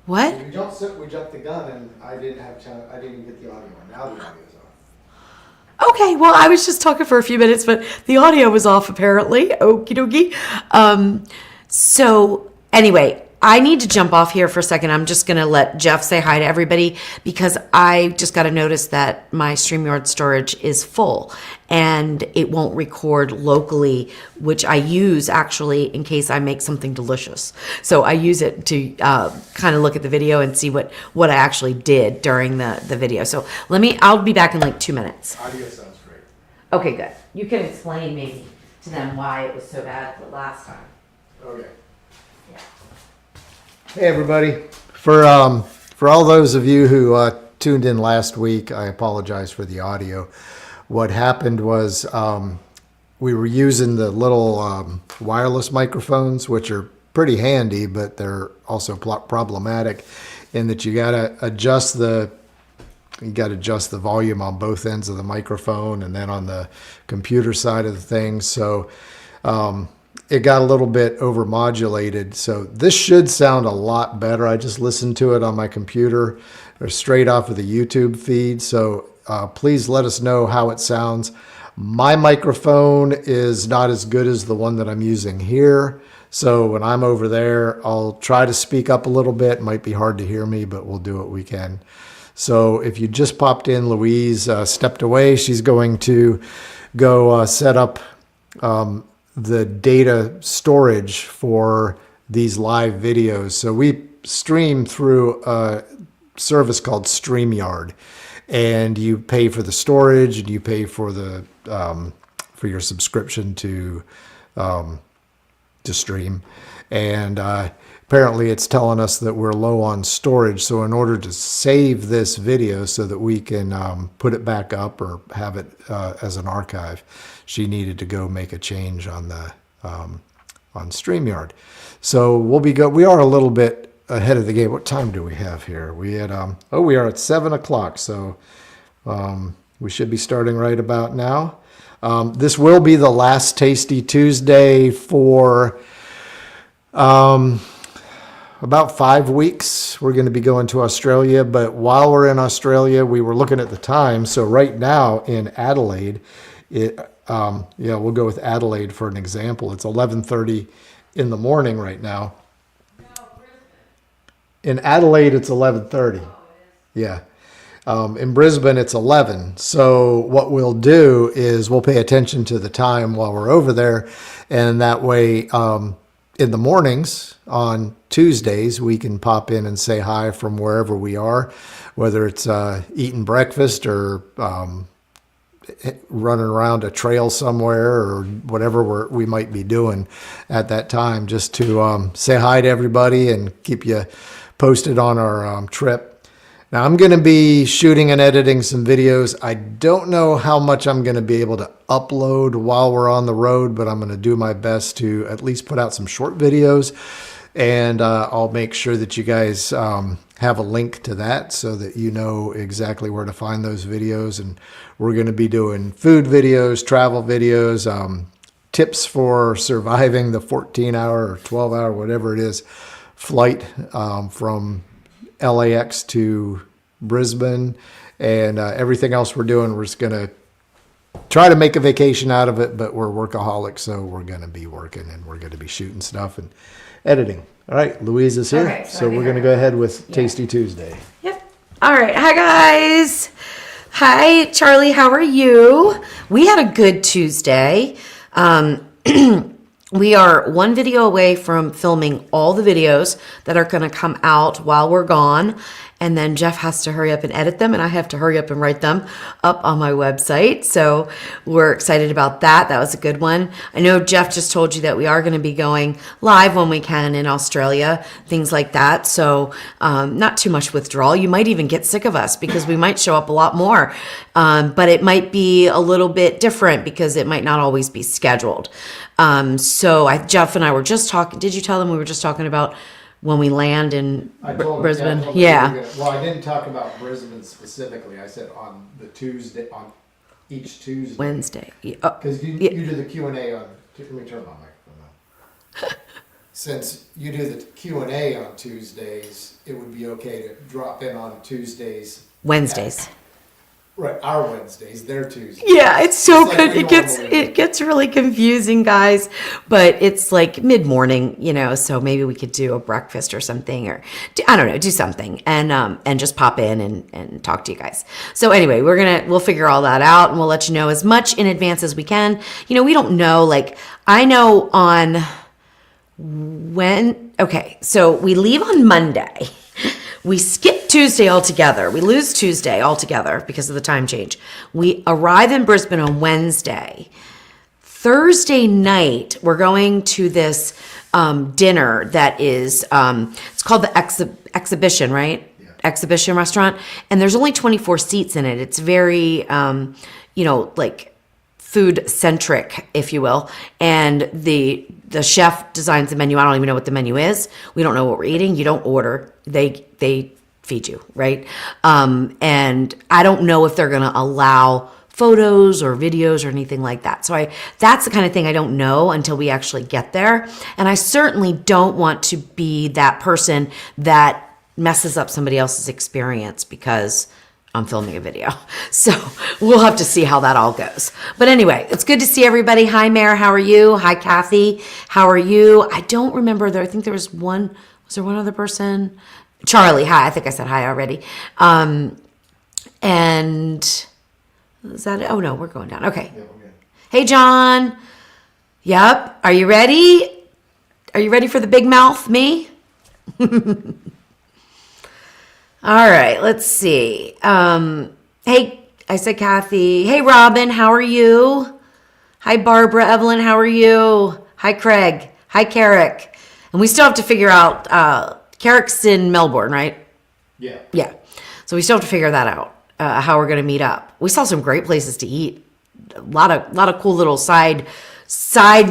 What? We jumped the gun, and I didn't have time. I didn't get the audio on. Now the audio's on. Okay, well, I was just talking for a few minutes, but the audio was off apparently. Okie dokie. So anyway, I need to jump off here for a second. I'm just going to let Jeff say hi to everybody because I just got to notice that my StreamYard storage is full and it won't record locally, which I use actually in case I make something delicious. So I use it to kind of look at the video and see what I actually did during the video. So I'll be back in like 2 minutes. Audio sounds great. Okay, good. You can explain maybe to them why it was so bad the last time. Okay. Yeah. Hey everybody! For all those of you who tuned in last week, I apologize for the audio. What happened was we were using the little wireless microphones, which are pretty handy, but they're also problematic in that you gotta adjust the volume on both ends of the microphone and then on the computer side of the thing. So it got a little bit overmodulated. So this should sound a lot better. I just listened to it on my computer or straight off of the YouTube feed. So please let us know how it sounds. My microphone is not as good as the one that I'm using here. So when I'm over there, I'll try to speak up a little bit. It might be hard to hear me, but we'll do what we can. So if you just popped in, Louise stepped away. She's going to go set up the data storage for these live videos. So we stream through a service called StreamYard, and you pay for the storage and you pay for the for your subscription to stream. And apparently it's telling us that we're low on storage. So in order to save this video so that we can put it back up or have it as an archive, she needed to go make a change on the on StreamYard. So we are a little bit ahead of the game. What time do we have here? We are at 7 o'clock. So we should be starting right about now. This will be the last Tasty Tuesday for about 5 weeks. We're going to be going to Australia, but while we're in Australia, we were looking at the time. So right now in Adelaide, we'll go with Adelaide for an example. It's 11:30 in the morning right now. In Adelaide, it's 11:30. Yeah. In Brisbane, it's 11. So what we'll do is we'll pay attention to the time while we're over there, and that way, in the mornings on Tuesdays, we can pop in and say hi from wherever we are, whether it's eating breakfast or running around a trail somewhere or whatever we might be doing at that time, just to say hi to everybody and keep you posted on our trip. Now, I'm going to be shooting and editing some videos. I don't know how much I'm going to be able to upload while we're on the road, but I'm going to do my best to at least put out some short videos. And I'll make sure that you guys have a link to that so that you know exactly where to find those videos. And we're going to be doing food videos, travel videos, tips for surviving the 14-hour or 12-hour, whatever it is, flight from LAX to Brisbane, and everything else we're doing. We're just going to try to make a vacation out of it, but we're workaholics, so we're going to be working and we're going to be shooting stuff and editing. All right, Louise is here, Okay, so we're going to go ahead with Tasty Tuesday. Yep. All right. Hi, guys. Hi, Charlie. How are you? We had a good Tuesday. We are one video away from filming all the videos that are going to come out while we're gone. And then Jeff has to hurry up and edit them, and I have to hurry up and write them up on my website. So we're excited about that. That was a good one. I know Jeff just told you that we are going to be going live when we can in Australia, things like that. So not too much withdrawal. You might even get sick of us because we might show up a lot more. But it might be a little bit different because it might not always be scheduled. Jeff and I were just talking. Did you tell them we were just talking about when we land in Brisbane? Yeah. Well, I didn't talk about Brisbane specifically. I said on each Tuesday. Wednesday. Because you do the Q&A on. Let me turn my microphone on. since you do the Q&A on Tuesdays, it would be okay to drop in on Tuesdays. Wednesdays. Right, our Wednesdays, their Tuesdays. Yeah, it's so It's like good. we normally do. It gets really confusing, guys. But it's like mid-morning, so maybe we could do a breakfast or something, or I don't know, do something and just pop in and talk to you guys. So anyway, we'll figure all that out, and we'll let you know as much in advance as we can. We don't know, like I know on when. Okay, so we leave on Monday. We skip Tuesday altogether. We lose Tuesday altogether because of the time change. We arrive in Brisbane on Wednesday. Thursday night, we're going to this dinner that is, it's called the Exhibition, right? Yeah. Exhibition restaurant. And there's only 24 seats in it. It's very, like food centric, if you will. And the chef designs the menu. I don't even know what the menu is. We don't know what we're eating. You don't order. They feed you, right? And I don't know if they're going to allow photos or videos or anything like that. So that's the kind of thing I don't know until we actually get there. And I certainly don't want to be that person that messes up somebody else's experience because I'm filming a video. So we'll have to see how that all goes. But anyway, it's good to see everybody. Hi, Mare. How are you? Hi, Kathy. How are you? I don't remember there. I think there was there one other person? Charlie. Hi. I think I said hi already. And is that it? Oh, no, we're going down. Okay. Yeah, we're good. Hey, John. Yep. Are you ready? Are you ready for the big mouth, me? All right, let's see. Hey, I said Kathy. Hey, Robin, how are you? Hi, Barbara. Evelyn, how are you? Hi, Craig. Hi, Carrick. And we still have to figure out, Carrick's in Melbourne, right? Yeah. Yeah. So we still have to figure that out, how we're going to meet up. We saw some great places to eat. A lot of cool little side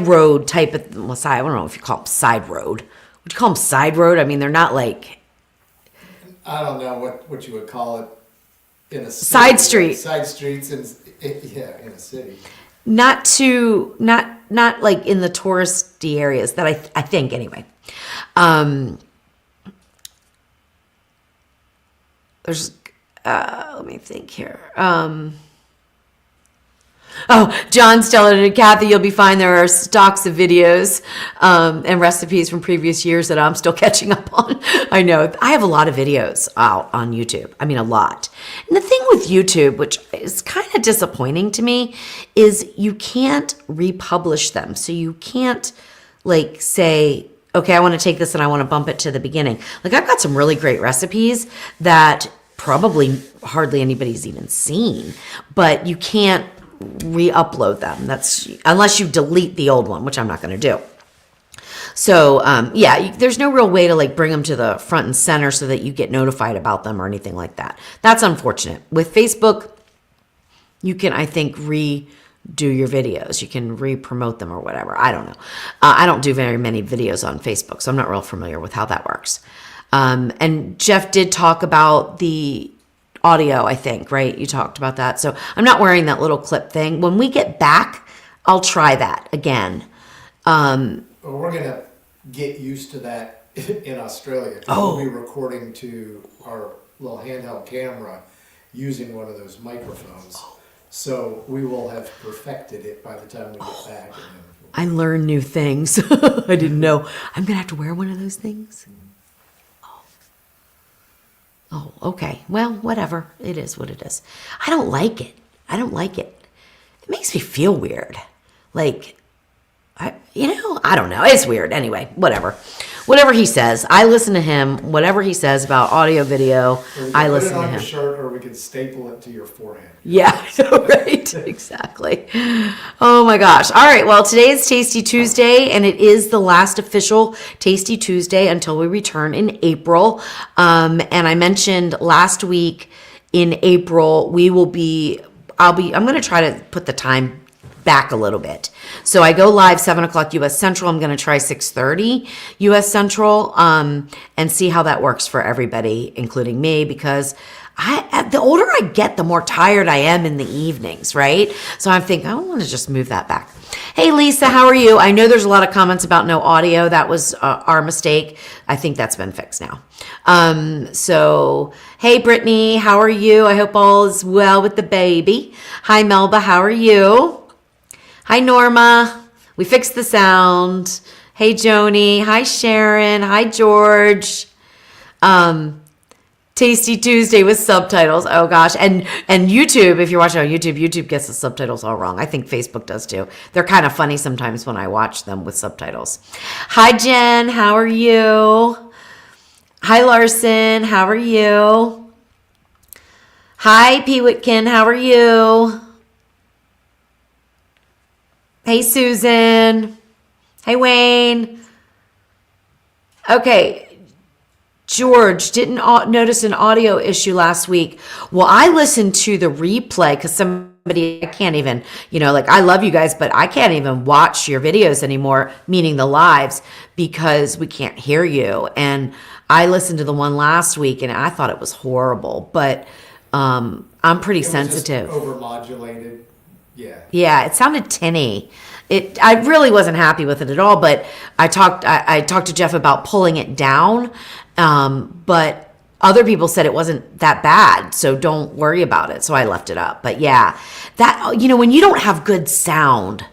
road type of, I don't know if you call them side road. Would you call them side road? I mean, they're not like, I don't know what you would call it in a city. Side street. Side streets in a city. Not like in the touristy areas that I think anyway. There's let me think here. John's telling Kathy, you'll be fine. There are stocks of videos and recipes from previous years that I'm still catching up on. I know. I have a lot of videos out on YouTube. I mean, a lot. And the thing with YouTube, which is kind of disappointing to me, is you can't republish them. So you can't like say, okay, I want to take this and I want to bump it to the beginning. Like I've got some really great recipes that probably hardly anybody's even seen, but you can't re-upload them. That's unless you delete the old one, which I'm not going to do. So there's no real way to like bring them to the front and center so that you get notified about them or anything like that. That's unfortunate. With Facebook, you can, I think, redo your videos. You can re-promote them or whatever. I don't know. I don't do very many videos on Facebook, so I'm not real familiar with how that works. And Jeff did talk about the audio, I think, right? You talked about that. So I'm not wearing that little clip thing. When we get back, I'll try that again. Well, we're going to get used to that in Australia. We'll be recording to our little handheld camera using one of those microphones. So we will have perfected it by the time we get back. I learned new things. I didn't know. I'm going to have to wear one of those things. Oh, okay. Well, whatever. It is what it is. I don't like it. It makes me feel weird. Like, I don't know. It's weird. Anyway, whatever. Whatever he says, I listen to him. Whatever he says about audio, video, I listen to him. Put it on your shirt, or we can staple it to your forehead. Yeah, right. Exactly. Oh my gosh. All right. Well, today is Tasty Tuesday, and it is the last official Tasty Tuesday until we return in April. And I mentioned last week in April, I'm going to try to put the time back a little bit. So I go live 7 o'clock U.S. Central. I'm going to try 6:30 U.S. Central and see how that works for everybody, including me, because the older I get, the more tired I am in the evenings, right? So I'm thinking, I want to just move that back. Hey, Lisa, how are you? I know there's a lot of comments about no audio. That was our mistake. I think that's been fixed now. So, hey, Brittany, how are you? I hope all is well with the baby. Hi, Melba, how are you? Hi, Norma. We fixed the sound. Hey, Joni. Hi, Sharon. Hi, George. Tasty Tuesday with subtitles. Oh gosh. And YouTube, if you're watching on YouTube, YouTube gets the subtitles all wrong. I think Facebook does too. They're kind of funny sometimes when I watch them with subtitles. Hi, Jen. How are you? Hi, Larson. How are you? Hi, P. Whitkin. How are you? Hey, Susan. Hey, Wayne. Okay. George, didn't notice an audio issue last week. Well, I listened to the replay because I can't even, like I love you guys, but I can't even watch your videos anymore, meaning the lives, because we can't hear you. And I listened to the one last week and I thought it was horrible, but I'm pretty sensitive. Just overmodulated. Yeah. Yeah, it sounded tinny. I really wasn't happy with it at all, but I talked to Jeff about pulling it down. But other people said it wasn't that bad, so don't worry about it. So I left it up. But yeah, that, when you don't have good sound,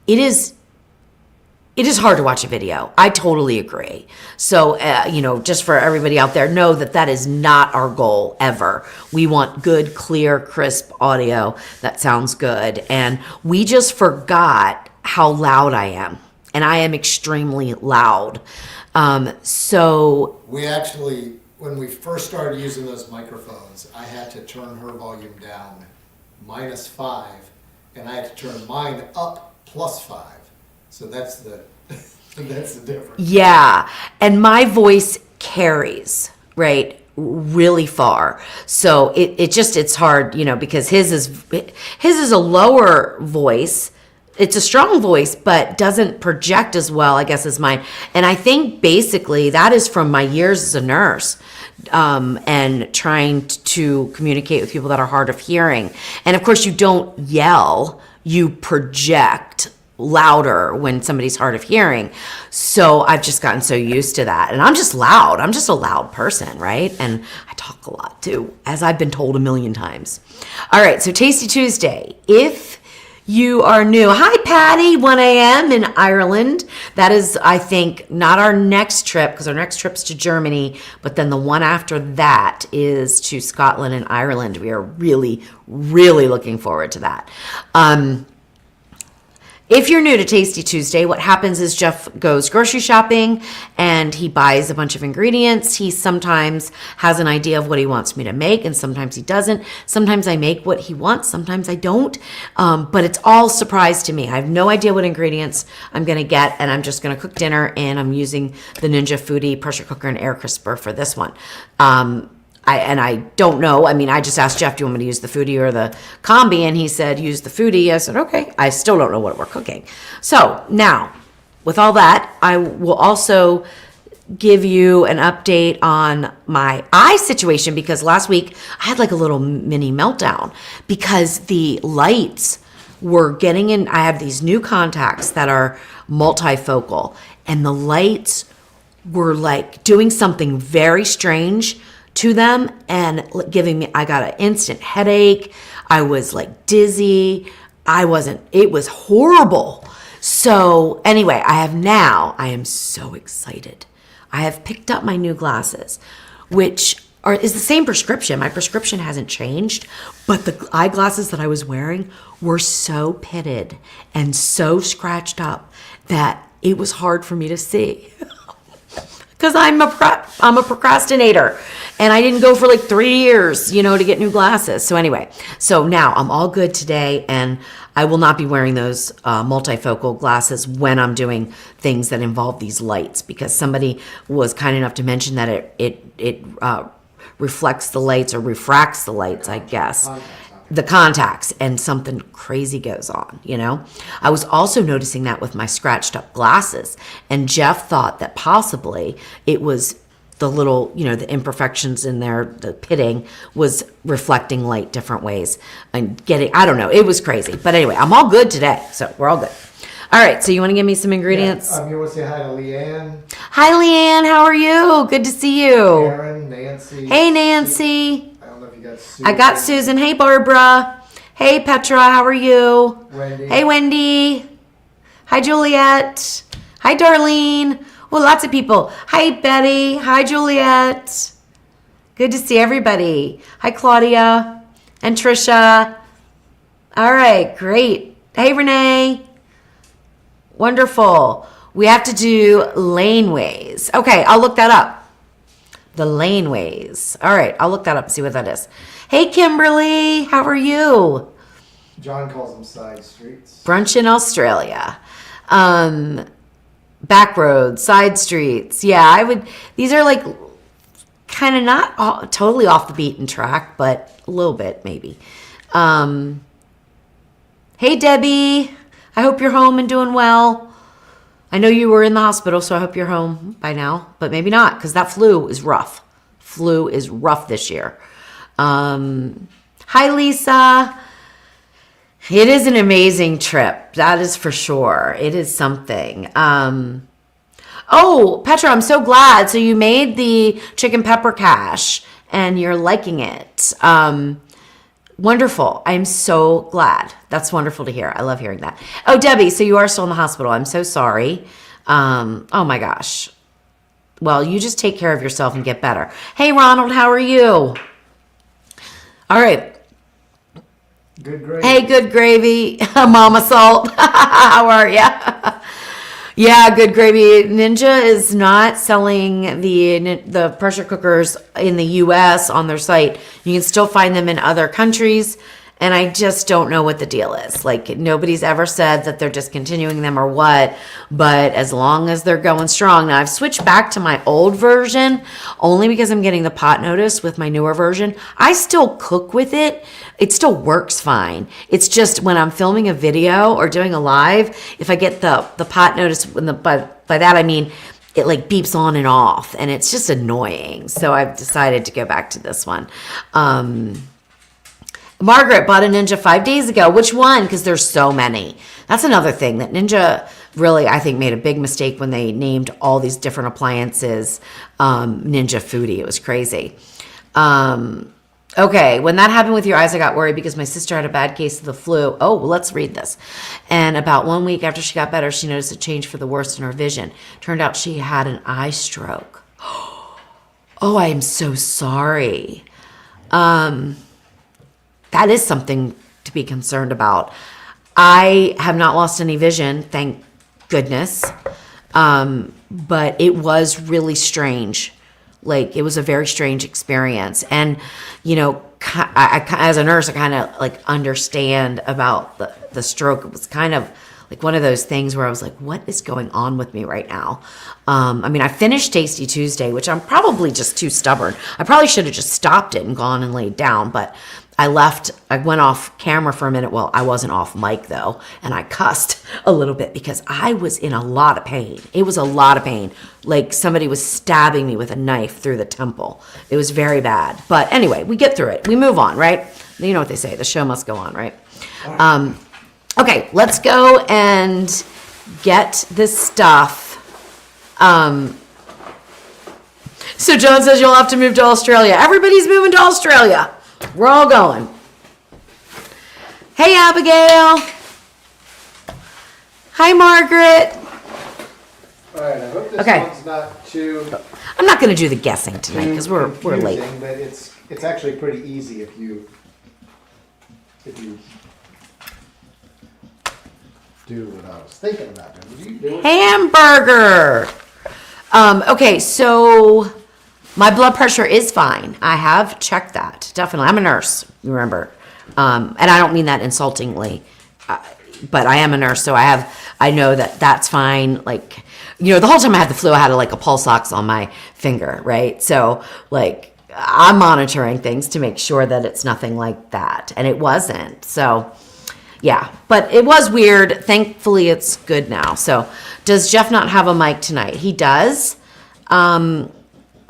it is hard to watch a video. I totally agree. So, just for everybody out there, know that is not our goal ever. We want good, clear, crisp audio that sounds good. And we just forgot how loud I am. And I am extremely loud. So we actually, when we first started using those microphones, I had to turn her volume down -5, and I had to turn mine up +5. So that's the that's the difference. Yeah, and my voice carries, right, really far. So it's hard, because his is a lower voice. It's a strong voice, but doesn't project as well, I guess, as mine. And I think basically that is from my years as a nurse, and trying to communicate with people that are hard of hearing. And of course, you don't yell, you project louder when somebody's hard of hearing. So I've just gotten so used to that. And I'm just loud. I'm just a loud person, right? And I talk a lot too, as I've been told a million times. All right, so Tasty Tuesday. If you are new. Hi, Patty, 1 a.m. in Ireland. That is, I think, not our next trip, because our next trip's to Germany, but then the one after that is to Scotland and Ireland. We are really, really looking forward to that. If you're new to Tasty Tuesday, what happens is Jeff goes grocery shopping and he buys a bunch of ingredients. He sometimes has an idea of what he wants me to make, and sometimes he doesn't. Sometimes I make what he wants, sometimes I don't. But it's all surprise to me. I have no idea what ingredients I'm going to get, and I'm just going to cook dinner, and I'm using the Ninja Foodie pressure cooker and air crisper for this one. I don't know. I mean, I just asked Jeff, do you want me to use the Foodie or the Combi? And he said, use the Foodie. I said, okay. I still don't know what we're cooking. So now, with all that, I will also give you an update on my eye situation, because last week I had like a little mini meltdown because the lights were getting in. I have these new contacts that are multifocal, and the lights were like doing something very strange to them and giving me, I got an instant headache. I was like dizzy. It was horrible. So anyway, I am so excited. I have picked up my new glasses, which is the same prescription. My prescription hasn't changed, but the eyeglasses that I was wearing were so pitted and so scratched up that it was hard for me to see. Because I'm a procrastinator, and I didn't go for like 3 years, to get new glasses. So anyway, so now I'm all good today, and I will not be wearing those multifocal glasses when I'm doing things that involve these lights, because somebody was kind enough to mention that it reflects the lights or refracts the lights, I guess. The contacts, and something crazy goes on, I was also noticing that with my scratched up glasses, and Jeff thought that possibly it was the little, the imperfections in there, the pitting was reflecting light different ways and I don't know, it was crazy. But anyway, I'm all good today, so we're all good. All right, so you want to give me some ingredients? You want to say hi to Leanne? Hi, Leanne, how are you? Good to see you. Karen, Nancy. Hey, Nancy. I don't know if you got Susan. I got Susan. Hey, Barbara. Hey, Petra, how are you? Wendy. Hey, Wendy. Hi, Juliet. Hi, Darlene. Well, lots of people. Hi, Betty. Hi, Juliet. Good to see everybody. Hi, Claudia and Trisha. All right, great. Hey, Renee. Wonderful. We have to do laneways. Okay, I'll look that up. The laneways. All right, I'll look that up and see what that is. Hey, Kimberly. How are you? John calls them side streets. Brunch in Australia. Back roads, side streets. Yeah, these are like kind of not totally off the beaten track, but a little bit maybe. Hey, Debbie. I hope you're home and doing well. I know you were in the hospital, so I hope you're home by now, but maybe not, because that flu is rough. Flu is rough this year. Hi, Lisa. It is an amazing trip. That is for sure. It is something. Oh, Petra, I'm so glad. So you made the chicken pepper cache and you're liking it. Wonderful. I'm so glad. That's wonderful to hear. I love hearing that. Oh, Debbie, so you are still in the hospital. I'm so sorry. Oh my gosh. Well, you just take care of yourself and get better. Hey, Ronald, how are you? All right. Good gravy. Hey, good gravy. Mama Salt. How are ya? Yeah, good gravy. Ninja is not selling the pressure cookers in the U.S. on their site. You can still find them in other countries, and I just don't know what the deal is. Like, nobody's ever said that they're discontinuing them or what, but as long as they're going strong. Now, I've switched back to my old version only because I'm getting the pot notice with my newer version. I still cook with it. It still works fine. It's just when I'm filming a video or doing a live, if I get the pot notice, by that I mean it like beeps on and off, and it's just annoying. So I've decided to go back to this one. Margaret bought a Ninja 5 days ago. Which one? Because there's so many. That's another thing that Ninja really, I think, made a big mistake when they named all these different appliances Ninja Foodie. It was crazy. Okay, when that happened with your eyes, I got worried because my sister had a bad case of the flu. Oh, well, let's read this. And about 1 week after she got better, she noticed a change for the worse in her vision. Turned out she had an eye stroke. Oh, I am so sorry. That is something to be concerned about. I have not lost any vision, thank goodness. But it was really strange. Like, it was a very strange experience. And, you know, I as a nurse, I kind of like understand about the stroke. It was kind of like one of those things where I was like, what is going on with me right now? I mean, I finished Tasty Tuesday, which I'm probably just too stubborn. I probably should have just stopped it and gone and laid down, but I went off camera for a minute. Well, I wasn't off mic though, and I cussed a little bit because I was in a lot of pain. It was a lot of pain. Like somebody was stabbing me with a knife through the temple. It was very bad. But anyway, we get through it. We move on, right? You know what they say, the show must go on, right? Okay, let's go and get this stuff. So John says you'll have to move to Australia. Everybody's moving to Australia. We're all going. Hey, Abigail. Hi, Margaret. All right, I hope this Okay. one's not too I'm not going to do the guessing tonight because we're late. confusing, but it's actually pretty easy if you do what I was thinking about doing. Would you do it? Hamburger. Okay, so my blood pressure is fine. I have checked that. Definitely. I'm a nurse, remember. And I don't mean that insultingly, but I am a nurse, so I know that that's fine. Like, you know, the whole time I had the flu, I had like a pulse ox on my finger, right? So, like, I'm monitoring things to make sure that it's nothing like that. And it wasn't. So, yeah. But it was weird. Thankfully, it's good now. So, does Jeff not have a mic tonight? He does. I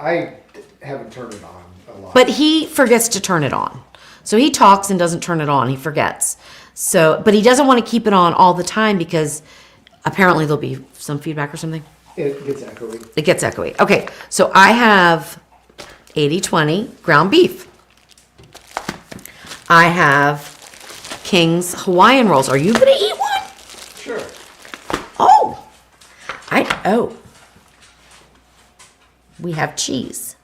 I haven't turned it on a lot. But he forgets to turn it on. So he talks and doesn't turn it on. He forgets. So, but he doesn't want to keep it on all the time because apparently there'll be some feedback or something. It gets echoey. It gets echoey. Okay, so I have 80-20 ground beef. I have King's Hawaiian rolls. Are you gonna eat one? Sure. Oh, we have cheese.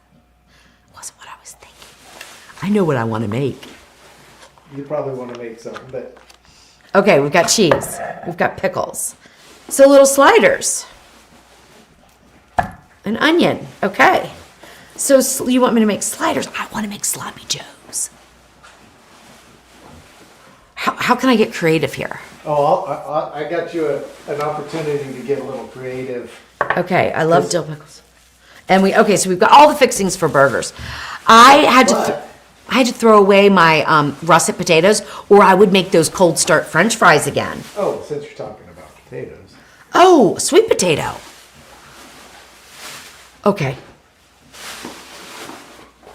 Wasn't what I was thinking. I know what I want to make. You probably want to make some, but Okay, we've got cheese. We've got pickles. So little sliders. An onion. Okay. So you want me to make sliders? I want to make sloppy joes. How can I get creative here? I got you an opportunity to get a little creative. Okay, I love dill pickles. And so we've got all the fixings for burgers. I had to throw away my russet potatoes, or I would make those cold start French fries again. Oh, since you're talking about potatoes. Oh, sweet potato. Okay.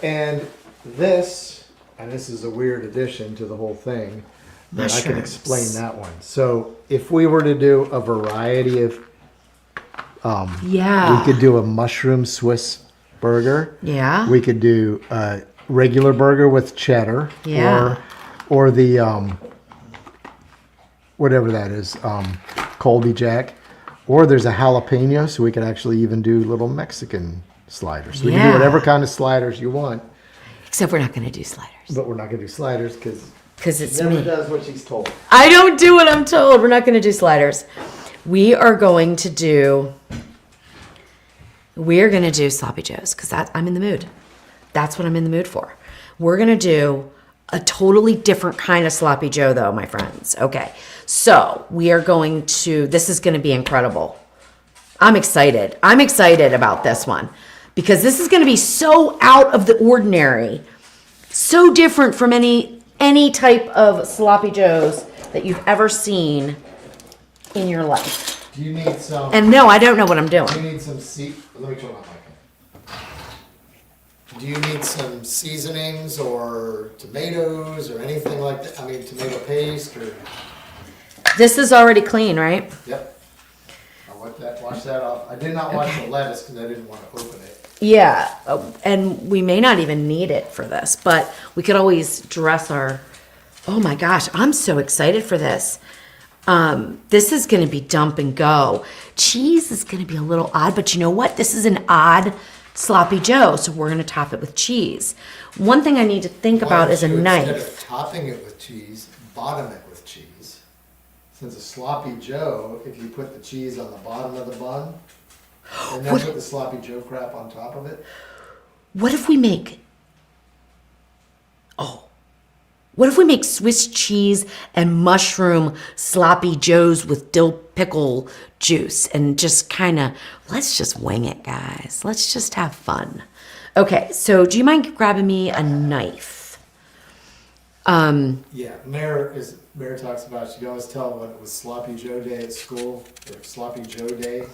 And this is a weird addition to the whole thing, but I can explain that one. So if we were to do a variety of, we could do a mushroom Swiss burger. Yeah. We could do a regular burger with cheddar. Yeah. Or the, whatever that is, Colby Jack. Or there's a jalapeno, so we could actually even do little Mexican sliders. So we can do whatever kind of sliders you want. Except we're not going to do sliders. But we're not going to do sliders because it's she never me. does what she's told. I don't do what I'm told. We're not going to do sliders. We are going to do sloppy joes because I'm in the mood. That's what I'm in the mood for. We're going to do a totally different kind of sloppy joe though, my friends. Okay. So this is going to be incredible. I'm excited. I'm excited about this one because this is going to be so out of the ordinary, so different from any type of sloppy joes that you've ever seen in your life. Do you need some? And no, I don't know what I'm doing. Do you need some Let me turn my mic on. Do you need some seasonings or tomatoes or anything like that? I mean, tomato paste or? This is already clean, right? Yep. I'll wash that off. I did not wash the lettuce because I didn't want to open it. Yeah, and we may not even need it for this, but we could always dress our. Oh my gosh, I'm so excited for this. This is going to be dump and go. Cheese is going to be a little odd, but you know what? This is an odd sloppy joe, so we're going to top it with cheese. One thing I need to think about is a knife. Instead of topping it with cheese, bottom it with cheese. Since a sloppy joe, if you put the cheese on the bottom of the bun, and then put the sloppy joe crap on top of it. What if we make Swiss cheese and mushroom sloppy joes with dill pickle juice and just let's just wing it, guys. Let's just have fun. Okay, so do you mind grabbing me a knife? Yeah, Mayor talks about, she always tell when it was sloppy joe day at school, or sloppy joe day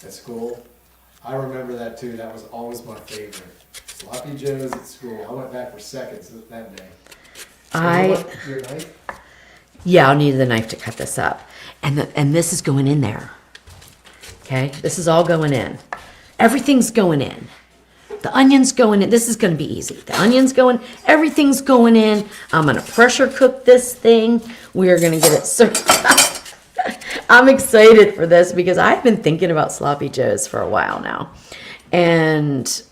at school. I remember that too. That was always my favorite. Sloppy joes at school. I went back for seconds that day. Your knife? Yeah, I'll need the knife to cut this up. And this is going in there. Okay? This is all going in. Everything's going in. The onion's going in. This is going to be easy. The onion's going, everything's going in. I'm going to pressure cook this thing. We are going to get it served. I'm excited for this because I've been thinking about sloppy joes for a while now. And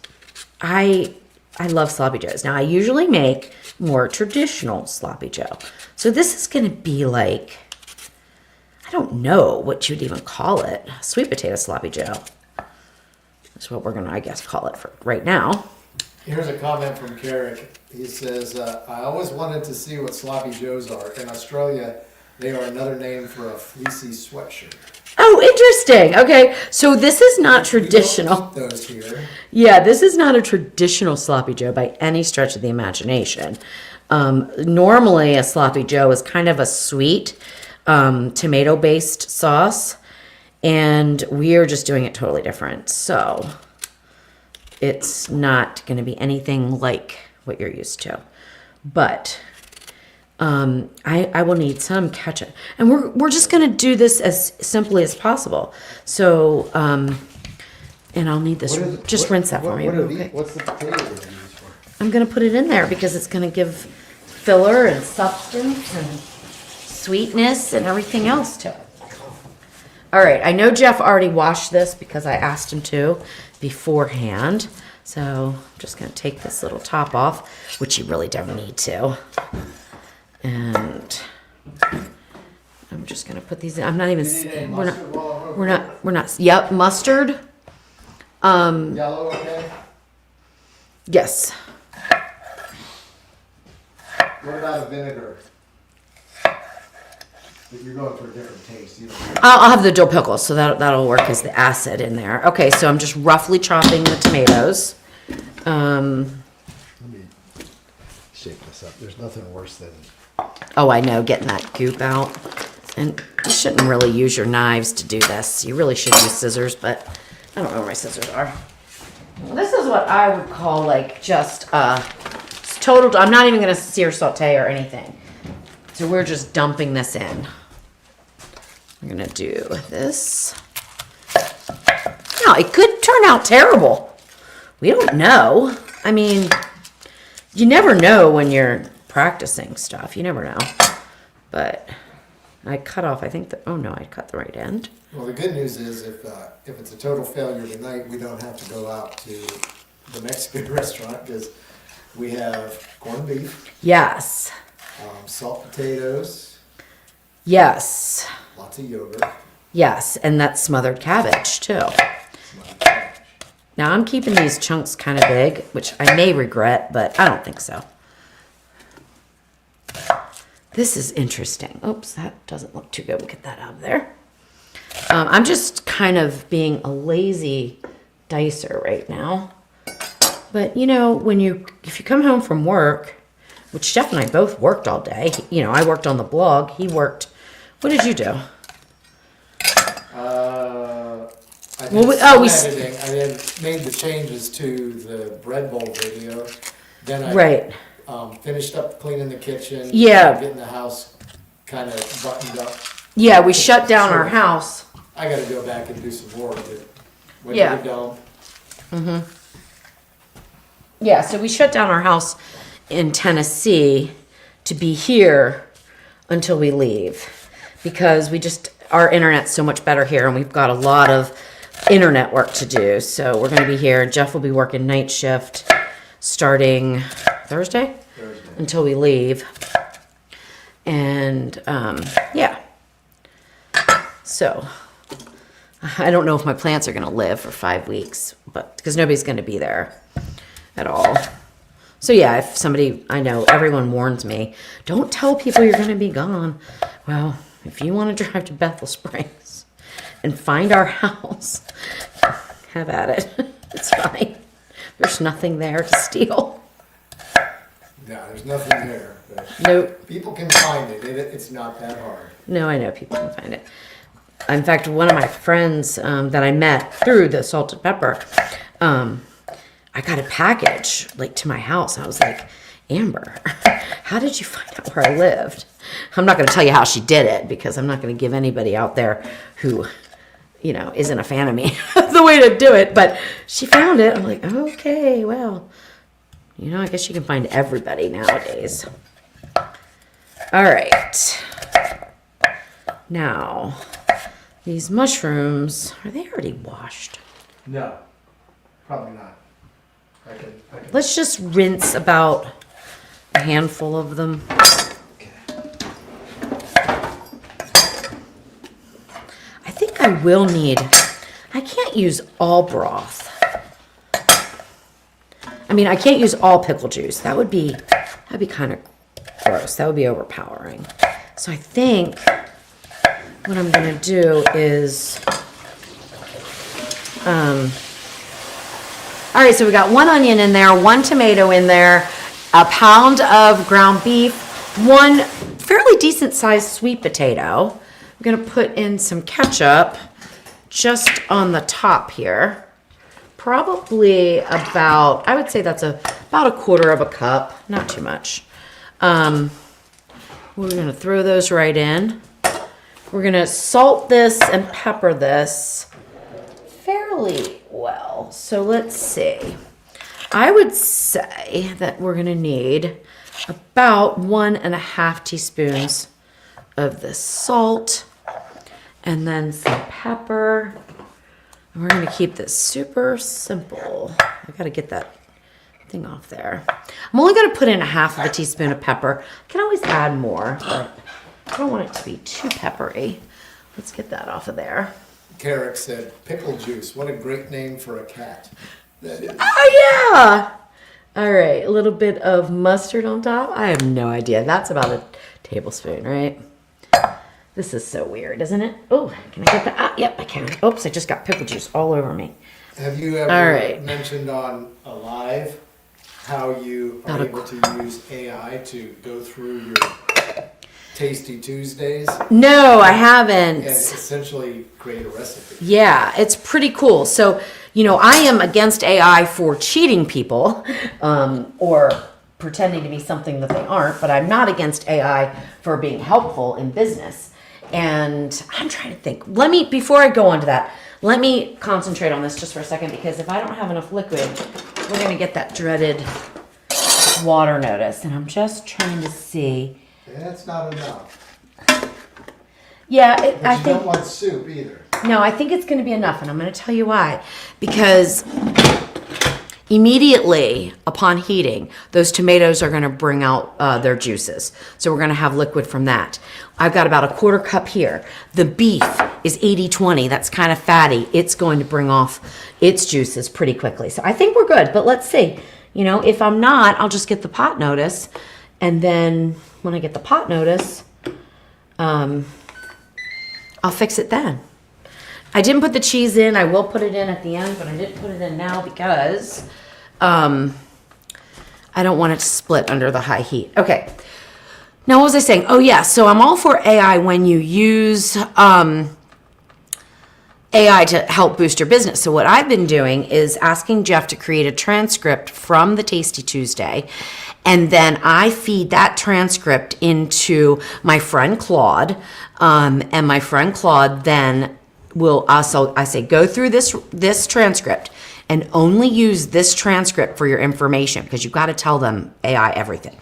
I love sloppy joes. Now, I usually make more traditional sloppy joe. So this is going to be like, I don't know what you'd even call it. Sweet potato sloppy joe. That's what we're going to, I guess, call it for right now. Here's a comment from Carrick. He says, I always wanted to see what sloppy joes are. In Australia, they are another name for a fleecy sweatshirt. Oh, interesting. Okay, so this is not traditional. We don't eat those here. Yeah, this is not a traditional sloppy joe by any stretch of the imagination. Normally, a sloppy joe is kind of a sweet tomato-based sauce, and we are just doing it totally different. So it's not going to be anything like what you're used to. But I will need some ketchup. And we're just going to do this as simply as possible. So, and I'll need this. Just rinse that for me. Okay. What's the potato we're used for? I'm going to put it in there because it's going to give filler and substance and sweetness and everything else to it. All right, I know Jeff already washed this because I asked him to beforehand. So I'm just gonna take this little top off, which you really don't need to. And I'm just gonna put these in. I'm not even, we're not, yep, mustard. Yellow, okay? Yes. What about a vinegar? But you're going for a different taste. You don't I'll have the dill pickle, so that'll work as the acid in there. Okay, so I'm just roughly chopping the tomatoes. Let me shake this up. There's nothing worse than... Oh, I know, getting that goop out. And you shouldn't really use your knives to do this. You really should use scissors, but I don't know where my scissors are. This is what I would call like just total, I'm not even gonna sear saute or anything. So we're just dumping this in. I'm gonna do this. Now, it could turn out terrible. We don't know. I mean, you never know when you're practicing stuff. You never know. But I cut off, I think that, oh no, I cut the right end. Well, the good news is if it's a total failure tonight, we don't have to go out to the Mexican restaurant because we have corned beef, Yes. salt potatoes, Yes. lots of yogurt. Yes. And that's smothered cabbage too. Now I'm keeping these chunks kind of big, which I may regret, but I don't think so. This is interesting. Oops, that doesn't look too good. We'll get that out of there. I'm just kind of being a lazy dicer right now. But you know, if you come home from work, which Jeff and I both worked all day. You know, I worked on the blog. He worked. What did you do? I did editing. I then made the changes to the bread bowl video. Then I finished up cleaning the kitchen. Yeah. Getting the house kind of buttoned up. Yeah, we shut down our house. I got to go back and do some more of it. When Yeah. you're done. Mm-hmm. Yeah, so we shut down our house in Tennessee to be here until we leave because our internet's so much better here and we've got a lot of internet work to do. So we're going to be here. Jeff will be working night shift starting Thursday until we leave. And yeah. So I don't know if my plants are going to live for 5 weeks, but because nobody's going to be there at all. So yeah, if somebody, I know everyone warns me, don't tell people you're going to be gone. Well, if you want to drive to Bethel Springs and find our house, have at it. It's fine. There's nothing there to steal. Yeah, there's nothing there. But Nope. people can find it. It's not that hard. No, I know people can find it. In fact, one of my friends that I met through the Salt and Pepper, I got a package like to my house. I was like, Amber, how did you find out where I lived? I'm not going to tell you how she did it because I'm not going to give anybody out there who, you know, isn't a fan of me the way to do it. But she found it. I'm like, okay, well, you know, I guess you can find everybody nowadays. All right. Now, these mushrooms, are they already washed? No, probably not. I can Let's just rinse about a handful of them. I think I will need, I can't use all broth. I mean, I can't use all pickle juice. That'd be kind of gross. That would be overpowering. So I think what I'm going to do is, all right, so we got 1 onion in there, 1 tomato in there, a pound of ground beef, 1 fairly decent sized sweet potato. I'm gonna put in some ketchup just on the top here. probably about, I would say that's about a quarter of a cup, not too much. We're gonna throw those right in. We're gonna salt this and pepper this fairly well. So let's see. I would say that we're gonna need about 1.5 teaspoons of this salt and then some pepper. And we're gonna keep this super simple. I gotta get that thing off there. I'm only gonna put in 1/2 teaspoon of pepper. I can always add more, but I don't want it to be too peppery. Let's get that off of there. Carrick said, pickle juice. What a great name for a cat. That is. Oh yeah! All right, a little bit of mustard on top. I have no idea. That's about a tablespoon, right? This is so weird, isn't it? Oh, can I get that out? Yep, I can. Oops, I just got pickle juice all over me. Have you ever mentioned on a live how you are able to use AI to go through your Tasty Tuesdays? No, I haven't. And essentially create a recipe. Yeah, it's pretty cool. So, I am against AI for cheating people or pretending to be something that they aren't, but I'm not against AI for being helpful in business. And I'm trying to think. Before I go on to that, let me concentrate on this just for a second, because if I don't have enough liquid, we're going to get that dreaded water notice. And I'm just trying to see. That's not enough. Yeah, I think you don't want soup either. No, I think it's going to be enough, and I'm going to tell you why. Because immediately upon heating, those tomatoes are going to bring out their juices. So we're going to have liquid from that. I've got about a 1/4 cup here. The beef is 80-20. That's kind of fatty. It's going to bring off its juices pretty quickly. So I think we're good, but let's see. If I'm not, I'll just get the pot notice. And then when I get the pot notice, I'll fix it then. I didn't put the cheese in. I will put it in at the end, but I didn't put it in now because I don't want it to split under the high heat. Okay. Now, what was I saying? Oh, yeah. So I'm all for AI when you use AI to help boost your business. So what I've been doing is asking Jeff to create a transcript from the Tasty Tuesday. And then I feed that transcript into my friend Claude. And my friend Claude then will also, I say, go through this transcript and only use this transcript for your information, because you've got to tell them AI everything.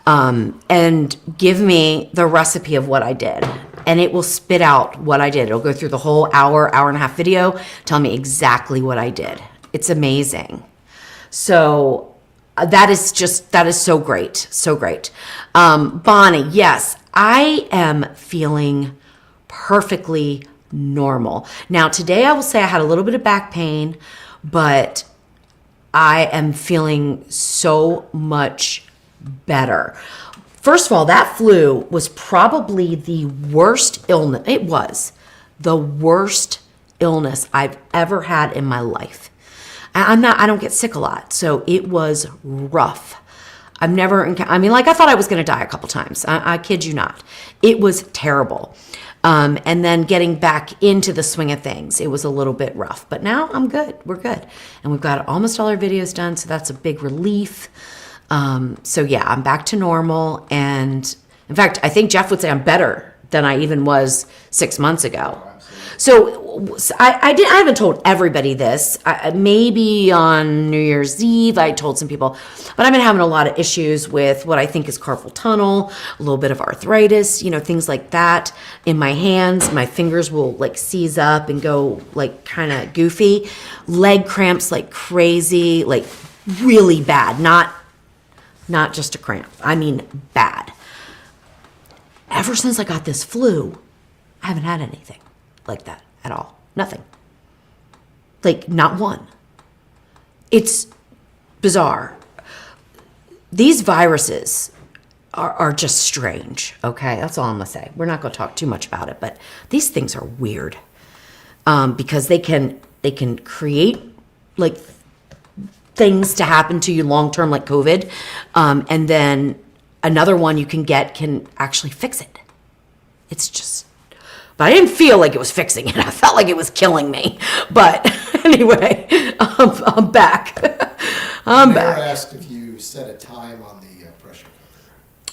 And give me the recipe of what I did. And it will spit out what I did. It'll go through the whole hour and a half video, tell me exactly what I did. It's amazing. So that is so great. So great. Bonnie, yes, I am feeling perfectly normal. Now, today I will say I had a little bit of back pain, but I am feeling so much better. First of all, that flu was probably the worst illness. It was the worst illness I've ever had in my life. I don't get sick a lot, so it was rough. I thought I was going to die a couple times. I kid you not. It was terrible. And then getting back into the swing of things, it was a little bit rough. But now I'm good. We're good. And we've got almost all our videos done, so that's a big relief. So yeah, I'm back to normal. And in fact, I think Jeff would say I'm better than I even was 6 months ago. So I haven't told everybody this. Maybe on New Year's Eve, I told some people, but I've been having a lot of issues with what I think is carpal tunnel, a little bit of arthritis, things like that in my hands. My fingers will like seize up and go like kind of goofy, leg cramps like crazy, like really bad, not just a cramp. I mean, bad. Ever since I got this flu, I haven't had anything like that at all. Nothing. Like, not one. It's bizarre. These viruses are just strange, okay? That's all I'm going to say. We're not going to talk too much about it, but these things are weird because they can create, like, things to happen to you long-term, like COVID, and then another one you can get can actually fix it. It's just... But I didn't feel like it was fixing it. I felt like it was killing me. But Anyway, I'm back. I'm Mayor back. asked if you set a time on the pressure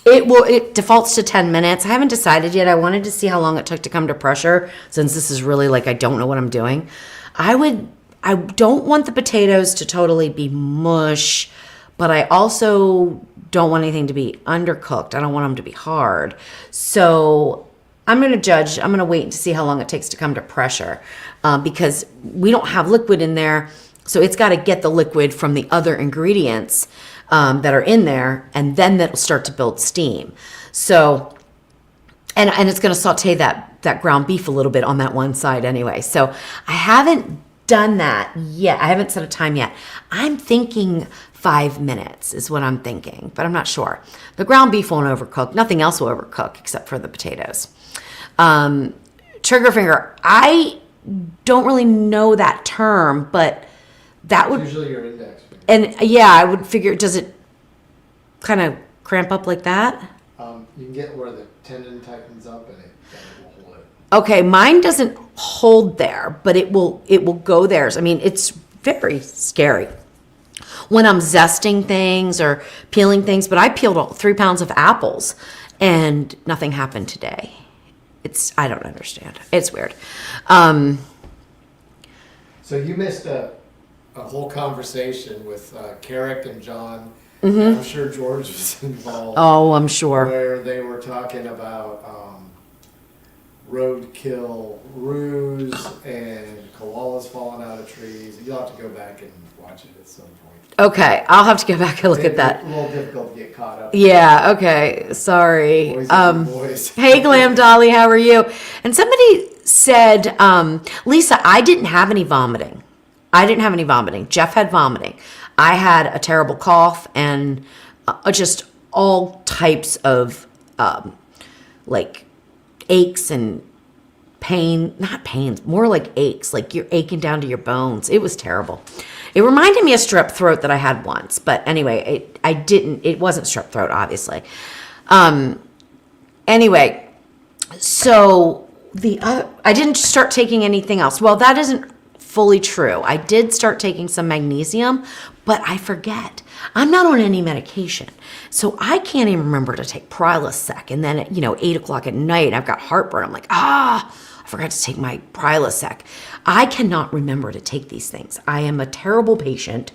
cooker. It defaults to 10 minutes. I haven't decided yet. I wanted to see how long it took to come to pressure, since this is really like I don't know what I'm doing. I don't want the potatoes to totally be mush, but I also don't want anything to be undercooked. I don't want them to be hard. So I'm going to judge. I'm going to wait to see how long it takes to come to pressure, because we don't have liquid in there. So it's got to get the liquid from the other ingredients that are in there, and then that'll start to build steam. So, and it's going to saute that ground beef a little bit on that one side anyway. So I haven't done that yet. I haven't set a time yet. I'm thinking 5 minutes is what I'm thinking, but I'm not sure. The ground beef won't overcook. Nothing else will overcook except for the potatoes. Trigger finger. I don't really know that term, but that would Usually your index finger. And yeah, I would figure, does it kind of cramp up like that? You can get where the tendon tightens up and it will hold it. Okay, mine doesn't hold there, but it will go there. I mean, it's very scary when I'm zesting things or peeling things, but I peeled 3 pounds of apples and nothing happened today. I don't understand. It's weird. So you missed a whole conversation with Carrick and John. Mm-hmm. I'm sure George was involved. Oh, I'm sure. Where they were talking about roadkill ruse and koalas falling out of trees. You'll have to go back and watch it at some point. Okay, I'll have to go back and look at that. A little difficult to get caught up. Yeah, okay, sorry. Boys and boys. Hey, Glam Dolly, how are you? And somebody said, Lisa, I didn't have any vomiting. Jeff had vomiting. I had a terrible cough and just all types of like aches and pain, not pains, more like aches, like you're aching down to your bones. It was terrible. It reminded me of strep throat that I had once, but anyway, it wasn't strep throat, obviously. Anyway, so I didn't start taking anything else. Well, that isn't fully true. I did start taking some magnesium, but I forget. I'm not on any medication. So I can't even remember to take Prilosec. And then at, 8 o'clock at night, I've got heartburn. I'm like, I forgot to take my Prilosec. I cannot remember to take these things. I am a terrible patient.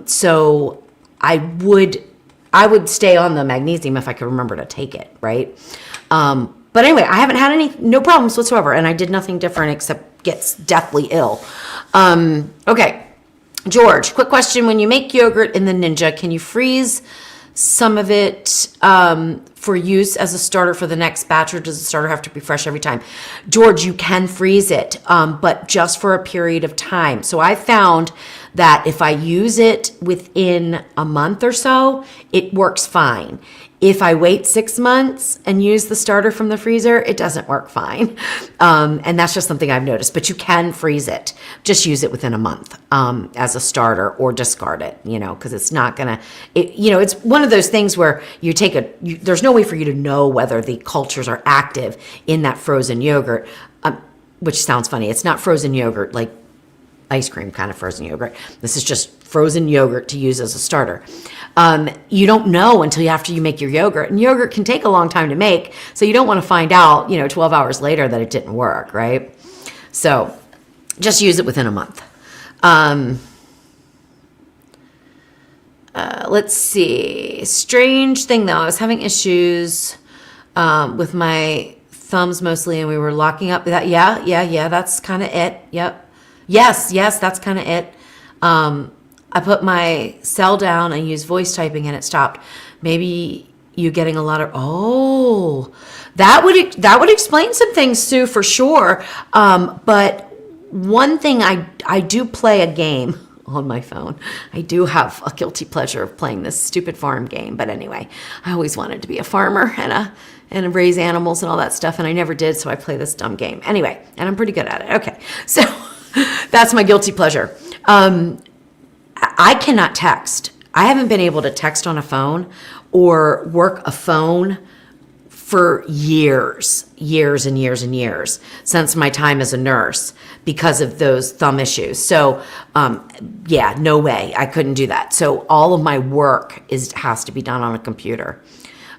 So I would stay on the magnesium if I could remember to take it, right? But anyway, I haven't had no problems whatsoever, and I did nothing different except get deathly ill. Okay, George, quick question. When you make yogurt in the Ninja, can you freeze some of it for use as a starter for the next batch, or does the starter have to be fresh every time? George, you can freeze it, but just for a period of time. So I found that if I use it within a month or so, it works fine. If I wait 6 months and use the starter from the freezer, it doesn't work fine. And that's just something I've noticed. But you can freeze it. Just use it within a month as a starter, or discard it, because it's not going to, it's one of those things where there's no way for you to know whether the cultures are active in that frozen yogurt, which sounds funny. It's not frozen yogurt like ice cream kind of frozen yogurt. This is just frozen yogurt to use as a starter. You don't know until after you make your yogurt, and yogurt can take a long time to make, so you don't want to find out 12 hours later that it didn't work, right? So just use it within a month. Let's see. Strange thing though, I was having issues with my thumbs mostly, and we were locking up that. Yeah, that's kind of it. Yep. Yes, that's kind of it. I put my cell down and used voice typing, and it stopped. Maybe you getting a lot of, that would explain some things, Sue, for sure. But one thing, I do play a game on my phone. I do have a guilty pleasure of playing this stupid farm game. But anyway, I always wanted to be a farmer and raise animals and all that stuff, and I never did, so I play this dumb game. Anyway, and I'm pretty good at it. Okay, so that's my guilty pleasure. I cannot text. I haven't been able to text on a phone or work a phone for years and years since my time as a nurse because of those thumb issues. So, yeah, no way. I couldn't do that. So all of my work has to be done on a computer.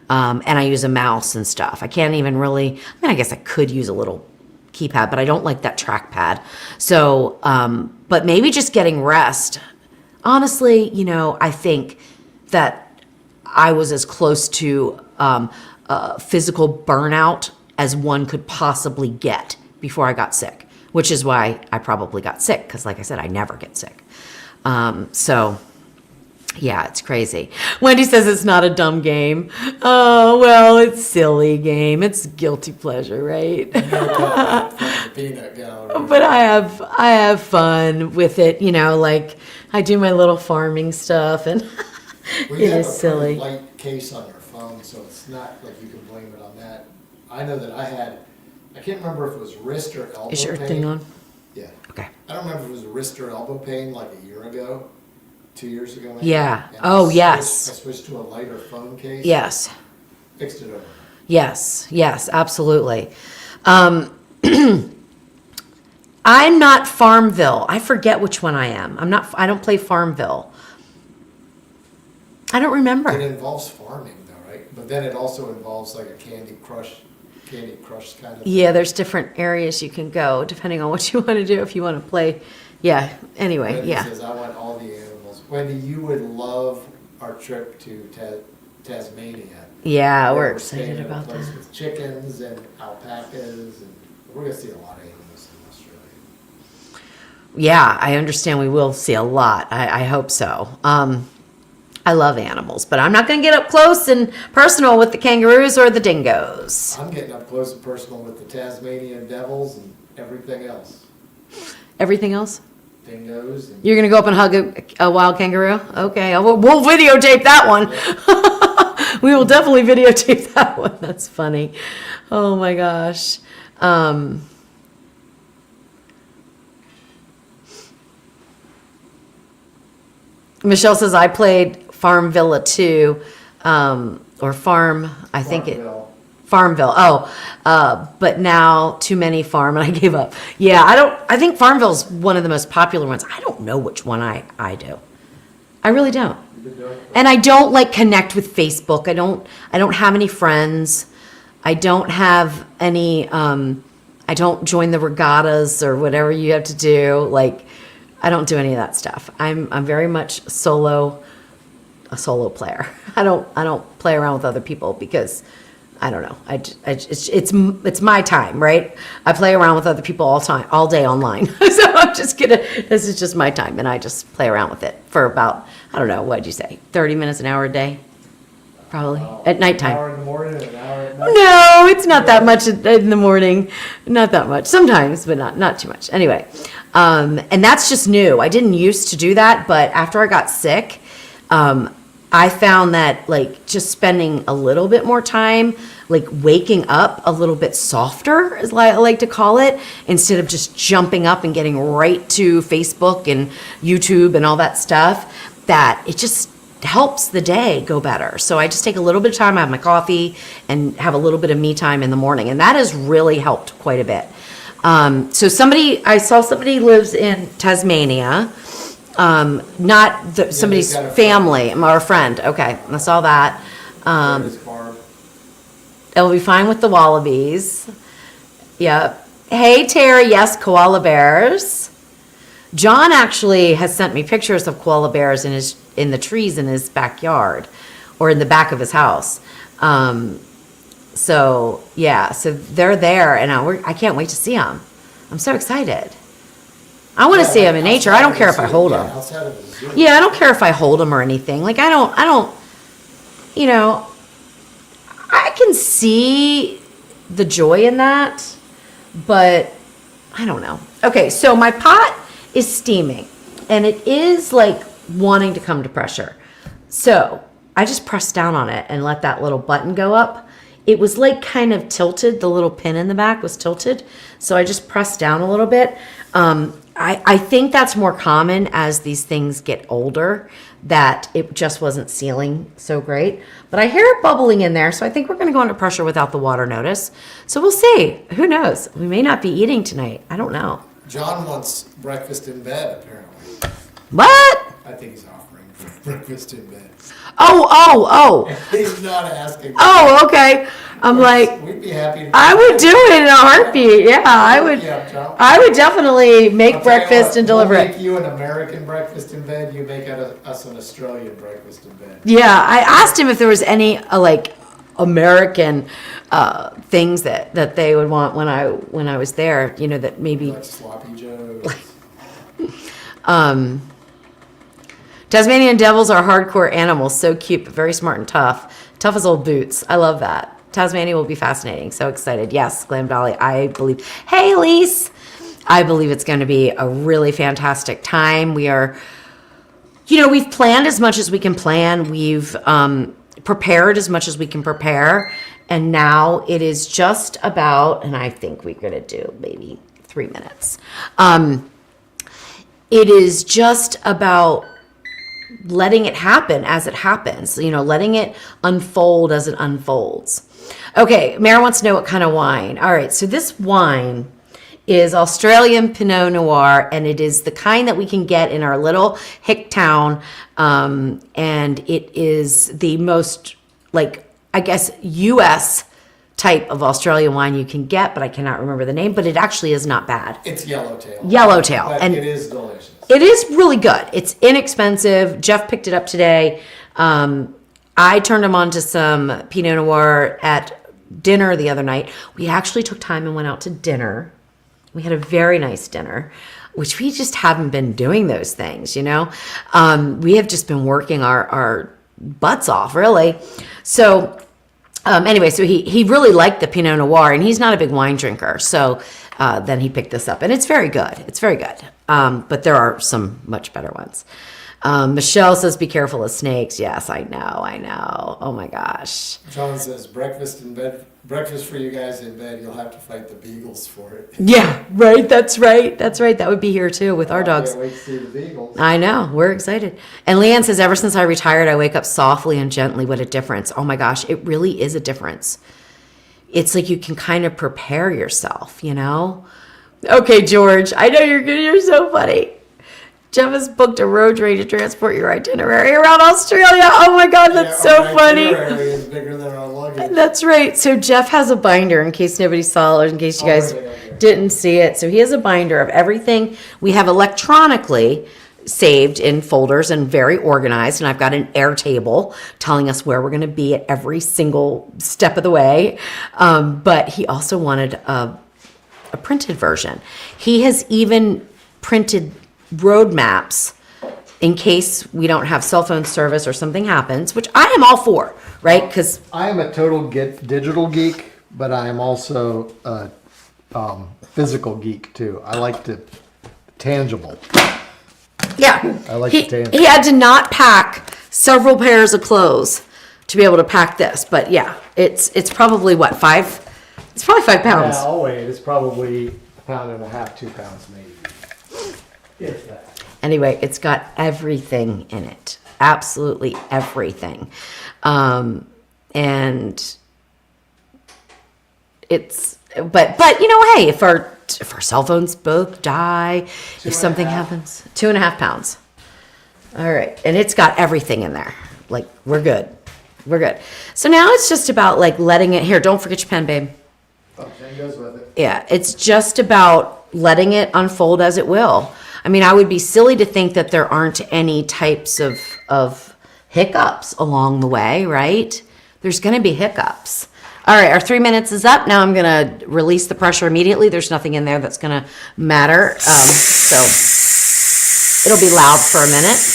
And I use a mouse and stuff. I can't even really, I mean, I guess I could use a little keypad, but I don't like that trackpad. So, but maybe just getting rest. Honestly, I think that I was as close to physical burnout as one could possibly get before I got sick, which is why I probably got sick, because like I said, I never get sick. So yeah, it's crazy. Wendy says it's not a dumb game. Oh, well, it's silly game. It's guilty pleasure, right? Peanut gallery. But I have fun with it, like I do my little farming stuff and Well, it you have is a silly. pretty light case on your phone, so it's not like you can blame it on that. I know that I can't remember if it was wrist or elbow pain. Is your thing on? Yeah. Okay. I don't remember if it was wrist or elbow pain like a year ago, 2 years ago. Maybe. Yeah. And Oh, I yes. switched to a lighter phone case. Yes. Fixed it over. Yes, absolutely. I'm not Farmville. I forget which one I am. I don't play Farmville. I don't It remember. involves farming though, right? But then it also involves like a Candy Crush kind of. Yeah, there's different areas you can go depending on what you want to do. If you want to play, yeah. Anyway, Wendy yeah. says, I want all the animals. Wendy, you would love our trip to Tasmania. Yeah, Where we're staying excited at a about place that. with chickens and alpacas, and we're gonna see a lot of animals in Australia. Yeah, I understand we will see a lot. I hope so. I love animals, but I'm not going to get up close and personal with the kangaroos or the dingoes. I'm getting up close and personal with the Tasmanian devils and everything else. Everything else? Dingoes and You're going to go up and hug a wild kangaroo? Okay, we'll videotape that one. We will definitely videotape that one. That's funny. Oh my gosh. Michelle says, I played Farmvilla 2, or Farm, I think it, Farmville. Oh, but now too many farm and I gave up. Yeah, I think Farmville's one of the most popular ones. I don't know which one I do. I really don't. And I don't like connect with Facebook. I don't have any friends. I don't have any, I don't join the regattas or whatever you have to do. Like, I don't do any of that stuff. I'm very much a solo player. I don't play around with other people because I don't know. It's my time, right? I play around with other people all day online. So this is just my time, and I just play around with it for about, I don't know, what'd you say, 30 minutes, an hour a day? Probably at nighttime. An hour in the morning and an hour at night. No, it's not that much in the morning. Not that much. Sometimes, but not too much. Anyway, and that's just new. I didn't used to do that, but after I got sick, I found that like just spending a little bit more time, like waking up a little bit softer, as I like to call it, instead of just jumping up and getting right to Facebook and YouTube and all that stuff, that it just helps the day go better. So I just take a little bit of time, I have my coffee, and have a little bit of me time in the morning, and that has really helped quite a bit. So I saw somebody lives in Tasmania, somebody's got a friend. family, or a friend. Okay, I saw that. This farm. It'll be fine with the wallabies. Yep. Hey, Terry. Yes, koala bears. John actually has sent me pictures of koala bears in the trees in his backyard, or in the back of his house. So they're there, and I can't wait to see them. I'm so excited. I want to see them in nature. I don't care if I hold them. Outside of the zoo. Yeah, I don't care if I hold them or anything. Like, I don't, I can see the joy in that, but I don't know. Okay, so my pot is steaming, and it is like wanting to come to pressure. So I just pressed down on it and let that little button go up. It was like kind of tilted. The little pin in the back was tilted. So I just pressed down a little bit. I think that's more common as these things get older, that it just wasn't sealing so great. But I hear it bubbling in there, so I think we're going to go under pressure without the water notice. So we'll see. Who knows? We may not be eating tonight. I don't know. John wants breakfast in bed, apparently. What? I think he's offering for breakfast in bed. Oh. He's not asking. Oh, okay. I'm like, We'd be happy. I would do it in a heartbeat. Yeah, I would. Yeah, John. I would definitely make I'll tell you breakfast what, and deliver we'll it. make you an American breakfast in bed. You make us an Australian breakfast in bed. Yeah, I asked him if there was any like American things that they would want when I was there. You know, that maybe Like sloppy joes. Tasmanian devils are hardcore animals, so cute, but very smart and tough. Tough as old boots. I love that. Tasmania will be fascinating. So excited. Yes, Glam Dolly, I believe. Hey, Lise. I believe it's going to be a really fantastic time. We are, we've planned as much as we can plan. We've prepared as much as we can prepare. And now it is just about, and I think we're going to do maybe 3 minutes. It is just about letting it happen as it happens, letting it unfold as it unfolds. Okay, Mara wants to know what kind of wine. All right, so this wine is Australian Pinot Noir, and it is the kind that we can get in our little hick town, and it is the most, U.S. type of Australian wine you can get, but I cannot remember the name, but it actually is not bad. It's Yellowtail. Yellowtail. But And it is delicious. it is really good. It's inexpensive. Jeff picked it up today. I turned him on to some Pinot Noir at dinner the other night. We actually took time and went out to dinner. We had a very nice dinner, which we just haven't been doing those things, We have just been working our butts off, really. So anyway, so he really liked the Pinot Noir, and he's not a big wine drinker. So then he picked this up, and it's very good. It's very good. But there are some much better ones. Michelle says, be careful of snakes. Yes, I know. Oh my gosh. John says, breakfast for you guys in bed. You'll have to fight the beagles for it. Yeah, right. That's right. That would be here too with our dogs. Can't wait to see the beagles. I know. We're excited. And Leanne says, ever since I retired, I wake up softly and gently. What a difference. Oh my gosh. It really is a difference. It's like you can kind of prepare yourself, Okay, George. I know you're so funny. Jeff has booked a road train to transport your itinerary around Australia. Oh my God, that's so funny. Our itinerary is bigger than our luggage. That's right. So Jeff has a binder in case nobody saw it, or in case you guys didn't see it. So he has a binder of everything we have electronically saved in folders and very organized. And I've got an Airtable telling us where we're going to be at every single step of the way. But he also wanted a printed version. He has even printed road maps in case we don't have cell phone service or something happens, which I am all for, right? Because I am a total digital geek, but I am also a physical geek too. I like the tangible. yeah, I like the tangible. he had to not pack several pairs of clothes to be able to pack this, but yeah, it's probably what, 5? It's probably 5 pounds. Yeah, I'll weigh it. It's probably 1.5 pounds, 2 pounds maybe. If that. Anyway, it's got everything in it. Absolutely everything. And it's, but hey, if our cell phones both die, if something happens, 2.5 pounds. All right. And it's got everything in there. Like, we're good. So now it's just about letting it, here, don't forget your pen, babe. Oh, Jen goes with it. Yeah. It's just about letting it unfold as it will. I mean, I would be silly to think that there aren't any types of hiccups along the way, right? There's going to be hiccups. All right, our 3 minutes is up. Now I'm going to release the pressure immediately. There's nothing in there that's going to matter. So it'll be loud for a minute.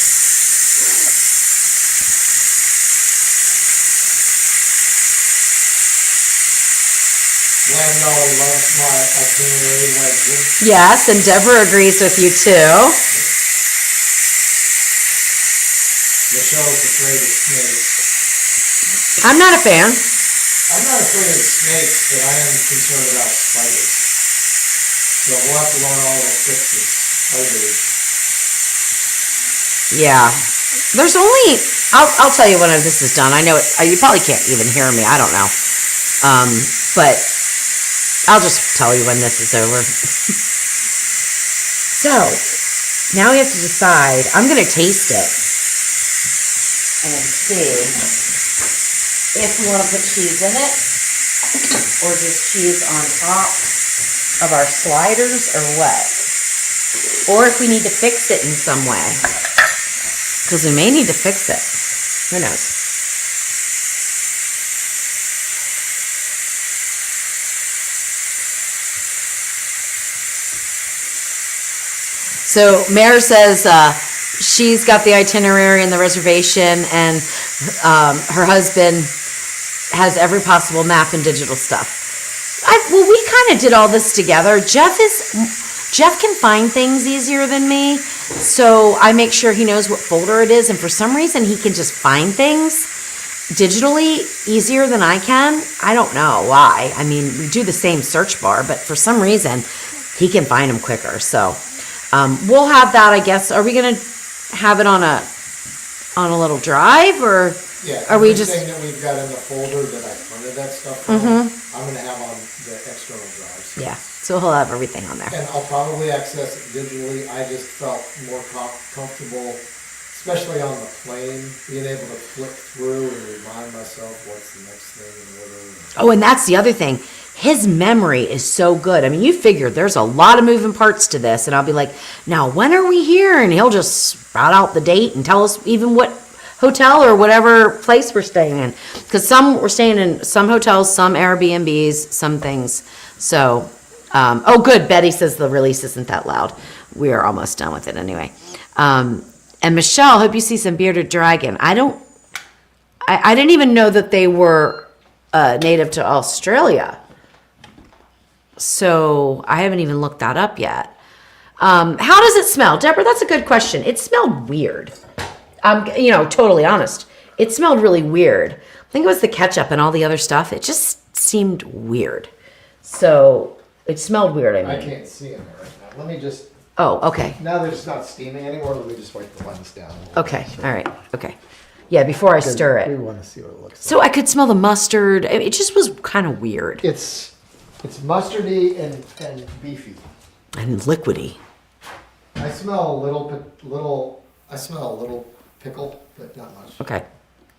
Loves my itinerary wedges. Yes, and Deborah agrees with you too. Michelle's afraid of snakes. I'm not a fan. I'm not afraid of snakes, but I am concerned about spiders. So we'll have to learn all the tricks of spiders. Yeah. There's only, I'll tell you when this is done. I know you probably can't even hear me. I don't know. But I'll just tell you when this is over. So, now we have to decide. I'm going to taste it and see if we want to put cheese in it or just cheese on top of our sliders or what. Or if we need to fix it in some way. Because we may need to fix it. Who knows? So Mare says she's got the itinerary and the reservation, and her husband has every possible map and digital stuff. Well, we kind of did all this together. Jeff can find things easier than me, so I make sure he knows what folder it is, and for some reason he can just find things digitally easier than I can. I don't know why. I mean, we do the same search bar, but for some reason he can find them quicker. So we'll have that, I guess. Are we gonna have it on a little drive, or are we just? Everything that we've got in the folder that I printed that stuff from, I'm gonna have on the external drives. Yeah, so he'll have everything on there. And I'll probably access it digitally. I just felt more comfortable, especially on the plane, being able to flip through and remind myself what's the next thing in order. Oh, and that's the other thing. His memory is so good. I mean, you figure there's a lot of moving parts to this, and I'll be like, now, when are we here? And he'll just spout out the date and tell us even what hotel or whatever place we're staying in. Because we're staying in some hotels, some Airbnbs, some things. So, oh, good. Betty says the release isn't that loud. We are almost done with it anyway. And Michelle, hope you see some bearded dragon. I didn't even know that they were native to Australia. So I haven't even looked that up yet. How does it smell? Deborah, that's a good question. It smelled weird. Totally honest. It smelled really weird. I think it was the ketchup and all the other stuff. It just seemed weird. So it smelled weird, I mean. I can't see in there right now. Let me just... Oh, okay. Now that it's not steaming anymore, let me just wipe the lens down. Okay, all right, okay. Yeah, before I stir We it. want to see what it looks like. So I could smell the mustard. It just was kind of weird. It's mustardy and beefy. And liquidy. I smell a little pickle, but not much. Okay.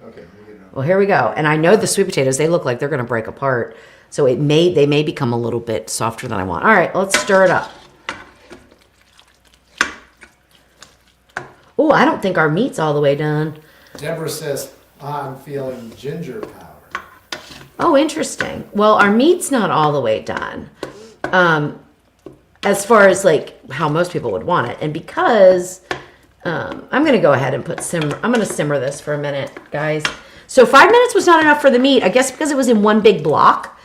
Okay, let me get it out. Well, here we go. And I know the sweet potatoes, they look like they're going to break apart. So they may become a little bit softer than I want. All right, let's stir it up. Oh, I don't think our meat's all the way done. Deborah says, I'm feeling ginger power. Oh, interesting. Well, our meat's not all the way done. As far as like how most people would want it. And because I'm going to go ahead and I'm going to simmer this for a minute, guys. So 5 minutes was not enough for the meat, I guess because it was in one big block,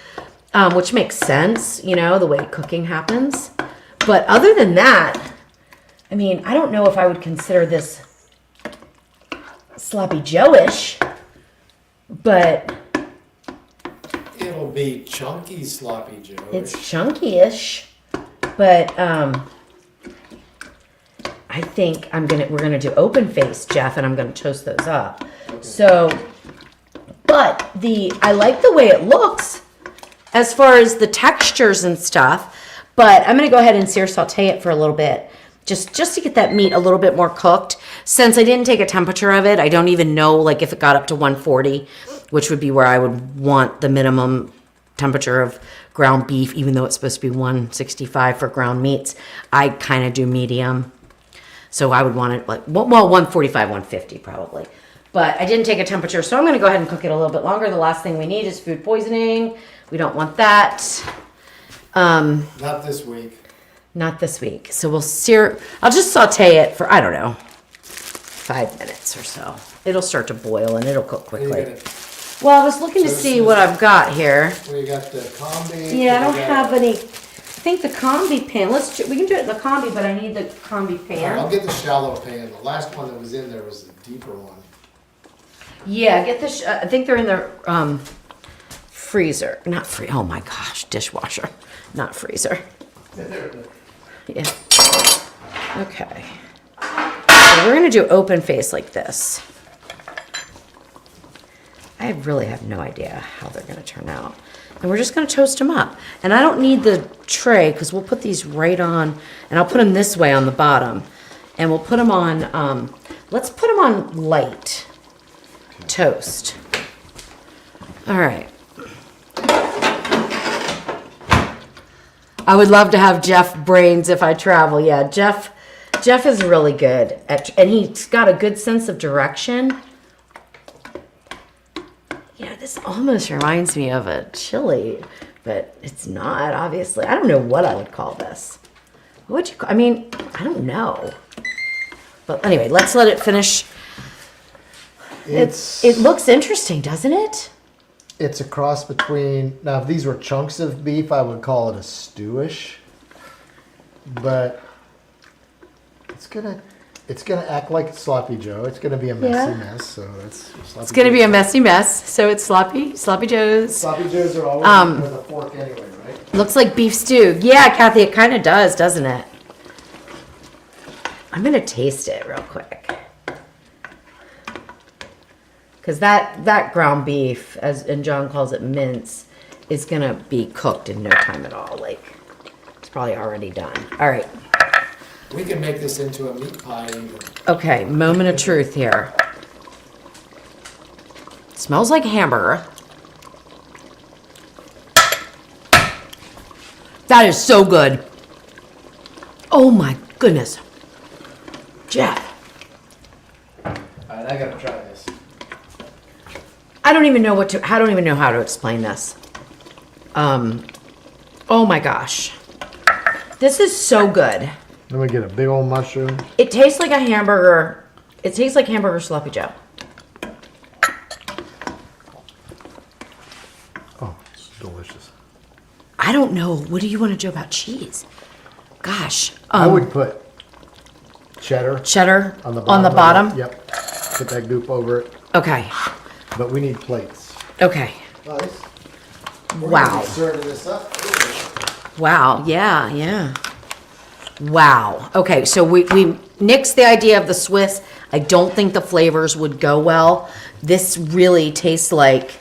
which makes sense, the way cooking happens. But other than that, I mean, I don't know if I would consider this sloppy Joe-ish, but It'll be chunky sloppy Joe. it's chunky-ish. But I think we're gonna do open face, Jeff, and I'm gonna toast those up. Okay. So, but I like the way it looks as far as the textures and stuff. But I'm gonna go ahead and sear saute it for a little bit, just to get that meat a little bit more cooked. Since I didn't take a temperature of it, I don't even know like if it got up to 140, which would be where I would want the minimum temperature of ground beef, even though it's supposed to be 165 for ground meats. I kind of do medium. So I would want it like, 145, 150 probably. But I didn't take a temperature, so I'm going to go ahead and cook it a little bit longer. The last thing we need is food poisoning. We don't want that. Not this week. Not this week. So I'll just saute it for, I don't know, 5 minutes or so. It'll start to boil and it'll cook quickly. Well, I was looking to see what I've got here. We got the combi. Yeah, I don't have any. I think the combi pan. We can do it in the combi, but I need the combi pan. I'll get the shallow pan. The last one that was in there was the deeper one. Yeah, get the. I think they're in the freezer. Not free. Oh my gosh, dishwasher, not freezer. Yeah. Okay. So we're gonna do open face like this. I really have no idea how they're gonna turn out. And we're just gonna toast them up. And I don't need the tray because we'll put these right on, and I'll put them this way on the bottom. And we'll put them on, let's put them on light toast. All right. I would love to have Jeff brains if I travel. Yeah, Jeff is really good at, and he's got a good sense of direction. Yeah, this almost reminds me of a chili, but it's not, obviously. I don't know what I would call this. What would you call, I mean, I don't know. But anyway, let's let it finish. It looks interesting, doesn't it? It's a cross between, now if these were chunks of beef, I would call it a stewish. But it's gonna act like sloppy Joe. It's gonna be a messy mess, so that's sloppy. It's gonna be a messy mess, so it's sloppy Joes. Sloppy Joes are always with a fork anyway, right? Looks like beef stew. Yeah, Kathy, it kind of does, doesn't it? I'm gonna taste it real quick. Because that ground beef, and John calls it mince, is gonna be cooked in no time at all. Like, it's probably already done. All right. We can make this into a meat pie even. Okay, moment of truth here. Smells like hamburger. That is so good. Oh my goodness. Jeff. All right, I gotta try this. I don't even know how to explain this. Oh my gosh. This is so good. Then we get a big old mushroom. It tastes like a hamburger. It tastes like hamburger sloppy Joe. Oh, it's delicious. I don't know. What do you want to do about cheese? Gosh. I would put cheddar on the bottom. Yep. Put that goop over it. Okay. But we need plates. Okay. Nice. Wow. Serving this up. Wow. Yeah. Wow. Okay, so we nixed the idea of the Swiss. I don't think the flavors would go well. This really tastes like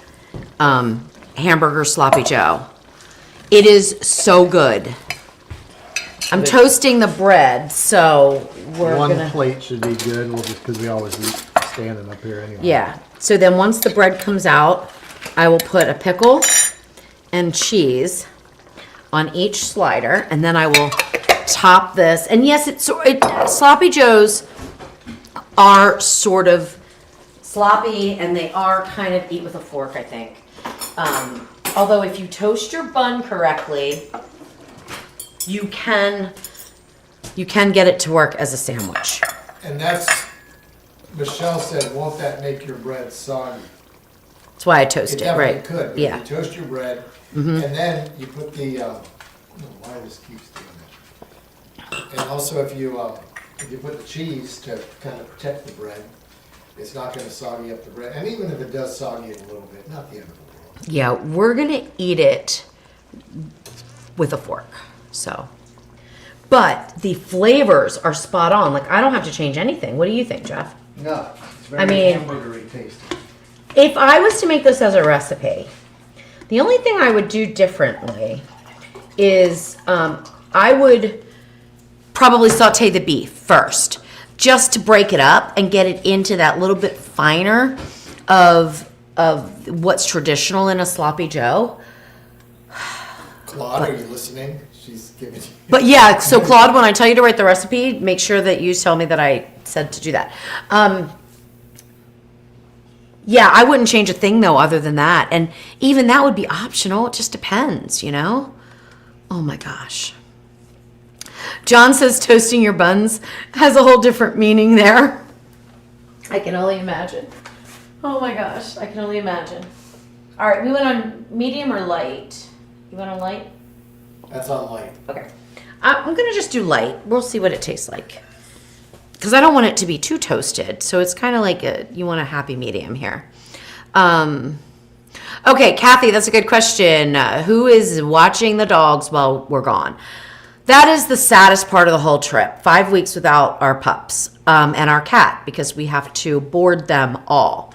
hamburger sloppy Joe. It is so good. I'm toasting the bread, so we're One plate should be good. We'll just because we always eat standing up here anyway. Yeah. So then once the bread comes out, I will put a pickle and cheese on each slider, and then I will top this. And yes, sloppy Joes are sort of sloppy, and they are kind of eat with a fork, I think. Although if you toast your bun correctly, you can get it to work as a sandwich. And that's, Michelle said, won't that make your bread soggy? That's why I toast It it, definitely right? could. Yeah. You toast your bread, and then you put the, I don't know why this keeps doing that. And also if you put the cheese to kind of protect the bread, it's not gonna soggy up the bread. And even if it does soggy it a little bit, not the end of the world. Yeah, we're gonna eat it with a fork, so. But the flavors are spot on. Like, I don't have to change anything. What do you think, Jeff? No, it's I mean- hamburgery tasty. If I was to make this as a recipe, the only thing I would do differently is I would probably saute the beef first, just to break it up and get it into that little bit finer of what's traditional in a sloppy Joe. Claude, are you listening? She's giving you. But yeah, so Claude, when I tell you to write the recipe, make sure that you tell me that I said to do that. Yeah, I wouldn't change a thing though other than that. And even that would be optional. It just depends, you know? Oh my gosh. John says toasting your buns has a whole different meaning there. I can only imagine. Oh my gosh, I can only imagine. All right, we went on medium or light? You went on light? That's on light. Okay. I'm going to just do light. We'll see what it tastes like. Because I don't want it to be too toasted. So it's kind of like you want a happy medium here. Okay, Kathy, that's a good question. Who is watching the dogs while we're gone? that is the saddest part of the whole trip. 5 weeks without our pups and our cat, because we have to board them all.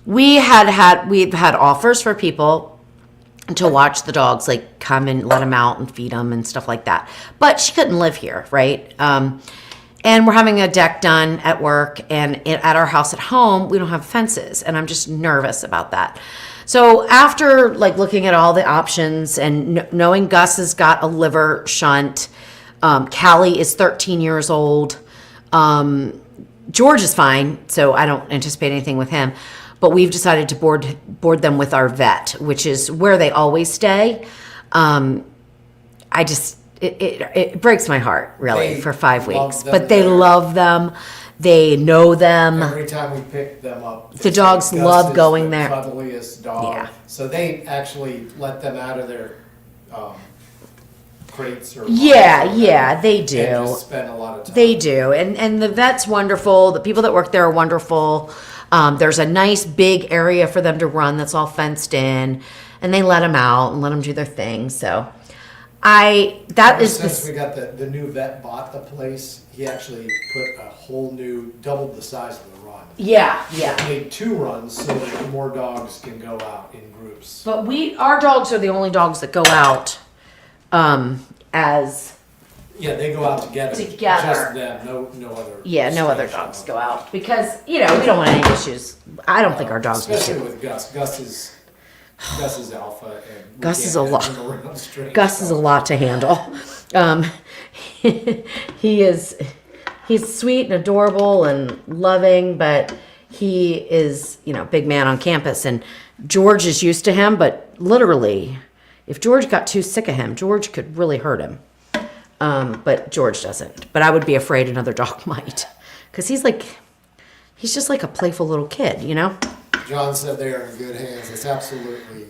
We've had offers for people to watch the dogs, like come and let them out and feed them and stuff like that. But she couldn't live here, right? And we're having a deck done at work, and at our house at home, we don't have fences, and I'm just nervous about that. So after like looking at all the options and knowing Gus has got a liver shunt, Callie is 13 years old, George is fine, so I don't anticipate anything with him. But we've decided to board them with our vet, which is where they always stay. It breaks my heart, really, for 5 weeks. But they love them. They know them. Every time we pick them up, the dogs love going there. The cuddliest dog. Yeah. So they actually let them out of their crates or Yeah, they do. And just spend a lot of time. They do, and the vet's wonderful. The people that work there are wonderful. There's a nice big area for them to run that's all fenced in, and they let them out and let them do their thing. So, since we got the new vet bought the place, he actually put a whole new, doubled the size of the run. Yeah. Made 2 runs so that more dogs can go out in groups. But our dogs are the only dogs that go out as. Yeah, they go out together. Just them, no other. Yeah, no other dogs go out because we don't want any issues. I don't think our dogs. Especially with Gus. Gus is alpha, and Gus is a lot. Gus is a lot to handle. He's sweet and adorable and loving, but he is big man on campus, and George is used to him. But literally, if George got too sick of him, George could really hurt him. But George doesn't. But I would be afraid another dog might, because he's just like a playful little kid, John said they are in good hands. It's absolutely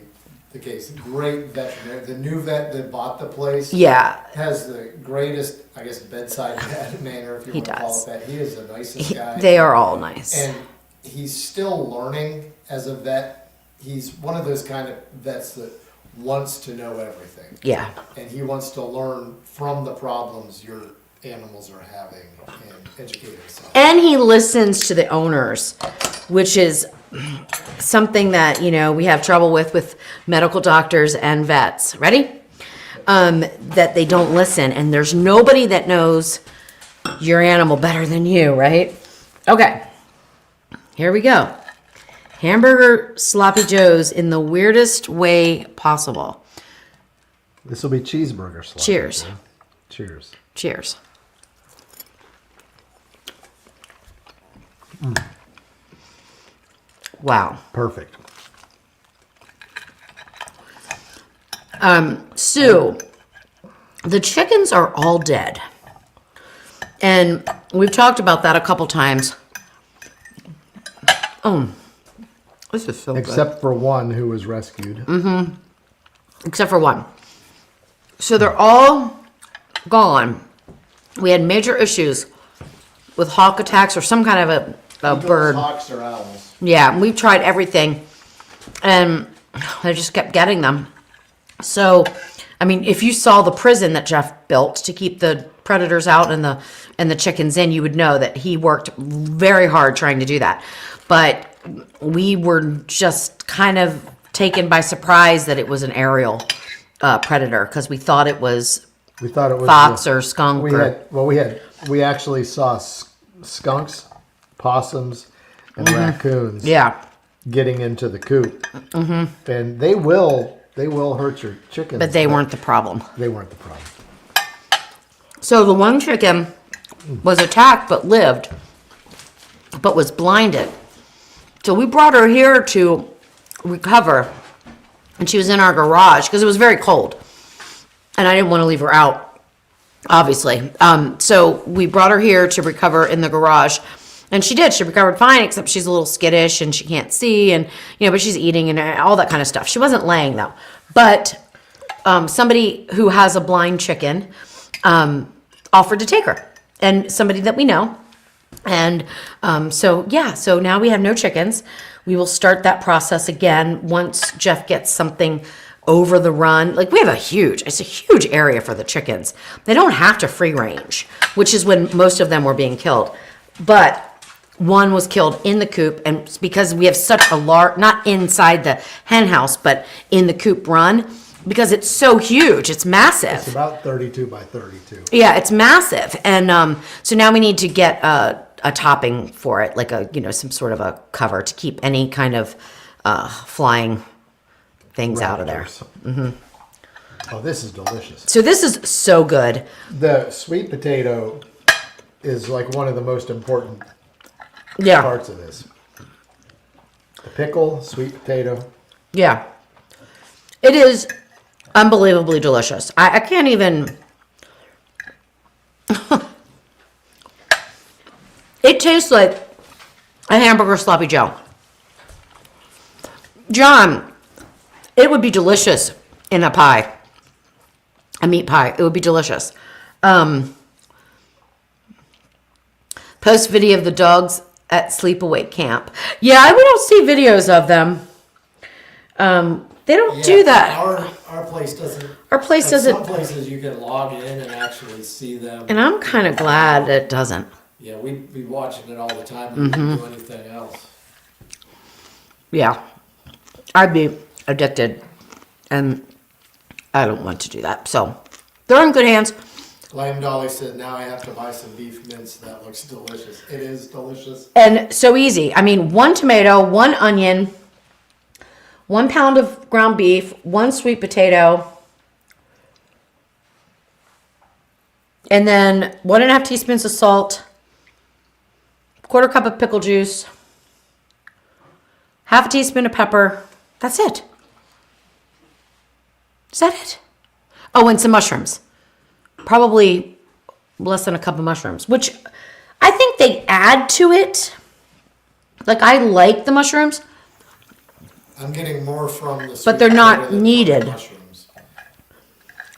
the case. Great veterinarian. The new vet that bought the place has the greatest, I guess, bedside manner, if you want to call it that. He is the nicest guy. They are all nice. And he's still learning as a vet. He's one of those kind of vets that wants to know everything. Yeah. And he wants to learn from the problems your animals are having and educate himself. And he listens to the owners, which is something that, we have trouble with medical doctors and vets. Ready? That they don't listen. And there's nobody that knows your animal better than you, right? Okay. Here we go. Hamburger sloppy joes in the weirdest way possible. This will be cheeseburger sloppy. Cheers. Joe. Cheers. Cheers. Wow. Perfect. Sue, the chickens are all dead. And we've talked about that a couple times. This is so good. Except for one who was rescued. Mm-hmm. Except for one. So they're all gone. We had major issues with hawk attacks or some kind of a bird. Hawks or owls. Yeah, we've tried everything, and they just kept getting them. So, if you saw the prison that Jeff built to keep the predators out and the chickens in, you would know that he worked very hard trying to do that. But we were just kind of taken by surprise that it was an aerial predator, because we thought it was fox or skunk. We actually saw skunks, possums, and raccoons. Yeah, getting into the coop, and they will hurt your chickens. But they weren't the problem. They weren't the problem. So the one chicken was attacked but lived, but was blinded. So we brought her here to recover, and she was in our garage because it was very cold, and I didn't want to leave her out, obviously. So we brought her here to recover in the garage, and she did. She recovered fine, except she's a little skittish and she can't see, and but she's eating and all that kind of stuff. She wasn't laying though. But somebody who has a blind chicken offered to take her, and somebody that we know. And so now we have no chickens. We will start that process again once Jeff gets something over the run. Like we have it's a huge area for the chickens. They don't have to free range, which is when most of them were being killed. But one was killed in the coop, and it's because we have such a large, not inside the hen house, but in the coop run, because it's so huge, it's massive. It's about 32 by 32. Yeah, it's massive. And so now we need to get a topping for it, like some sort of a cover to keep any kind of flying things out of there. Mm-hmm. Oh, this is delicious. So this is so good. The sweet potato is like one of the most important parts of this. The pickle, sweet potato. Yeah. It is unbelievably delicious. I can't even... It tastes like a hamburger sloppy joe. John, it would be delicious in a pie. A meat pie. It would be delicious. Post video of the dogs at sleepaway camp. Yeah, we don't see videos of them. They don't do that. Our place doesn't. Our place at doesn't. Some places you can log in and actually see them. And I'm kind of glad it doesn't. Yeah, we'd be watching it all the time. We wouldn't do anything else. Yeah. I'd be addicted. And I don't want to do that. So they're in good hands. Lamb Dolly said, now I have to buy some beef mince. That looks delicious. It is delicious. And so easy. I mean, 1 tomato, 1 onion, 1 pound of ground beef, 1 sweet potato, and then 1.5 teaspoons of salt, 1/4 cup of pickle juice, 1/2 teaspoon of pepper. That's it. Is that it? Oh, and some mushrooms. Probably less than a cup of mushrooms, which I think they add to it. Like, I like the mushrooms. I'm getting more from the sweet But they're not potato than from needed. the mushrooms.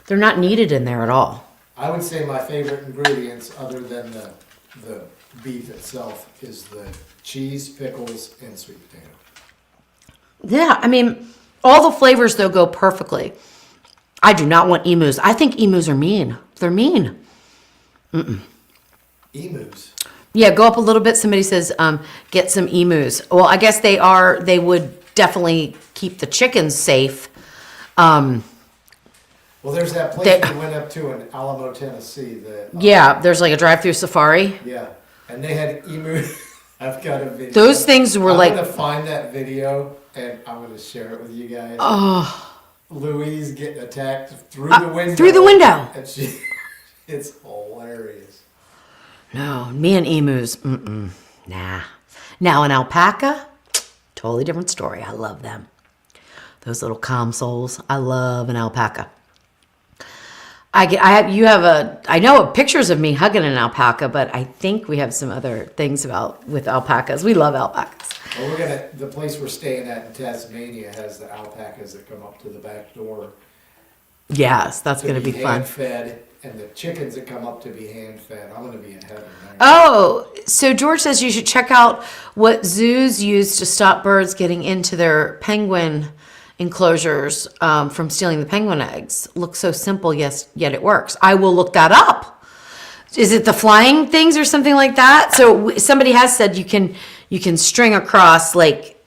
They're not needed in there at all. I would say my favorite ingredients, other than the beef itself, is the cheese, pickles, and sweet potato. Yeah, I mean, all the flavors, though, go perfectly. I do not want emus. I think emus are mean. They're mean. Emus. Yeah, go up a little bit. Somebody says, get some emus. Well, I guess they would definitely keep the chickens safe. Well, there's that place we went up to in Alamo, Tennessee. Yeah, there's like a drive-through safari. Yeah, and they had emu. I've got a video. Those things were I'm gonna find that video and I'm gonna share it with you guys. Oh. Louise getting attacked through the window. Through the window. And it's hilarious. No, me and emus, nah. Now an alpaca, totally different story. I love them. Those little calm souls. I love an alpaca. I know pictures of me hugging an alpaca, but I think we have some other things with alpacas. We love alpacas. Well, the place we're staying at in Tasmania has the alpacas that come up to the back door. Yes, that's going to be fun. Hand-fed, and the chickens that come up to be hand-fed. I'm going to be in heaven. Oh, so George says you should check out what zoos use to stop birds getting into their penguin enclosures from stealing the penguin eggs. Looks so simple, yes, yet it works. I will look that up. Is it the flying things or something like that? So somebody has said you can string across like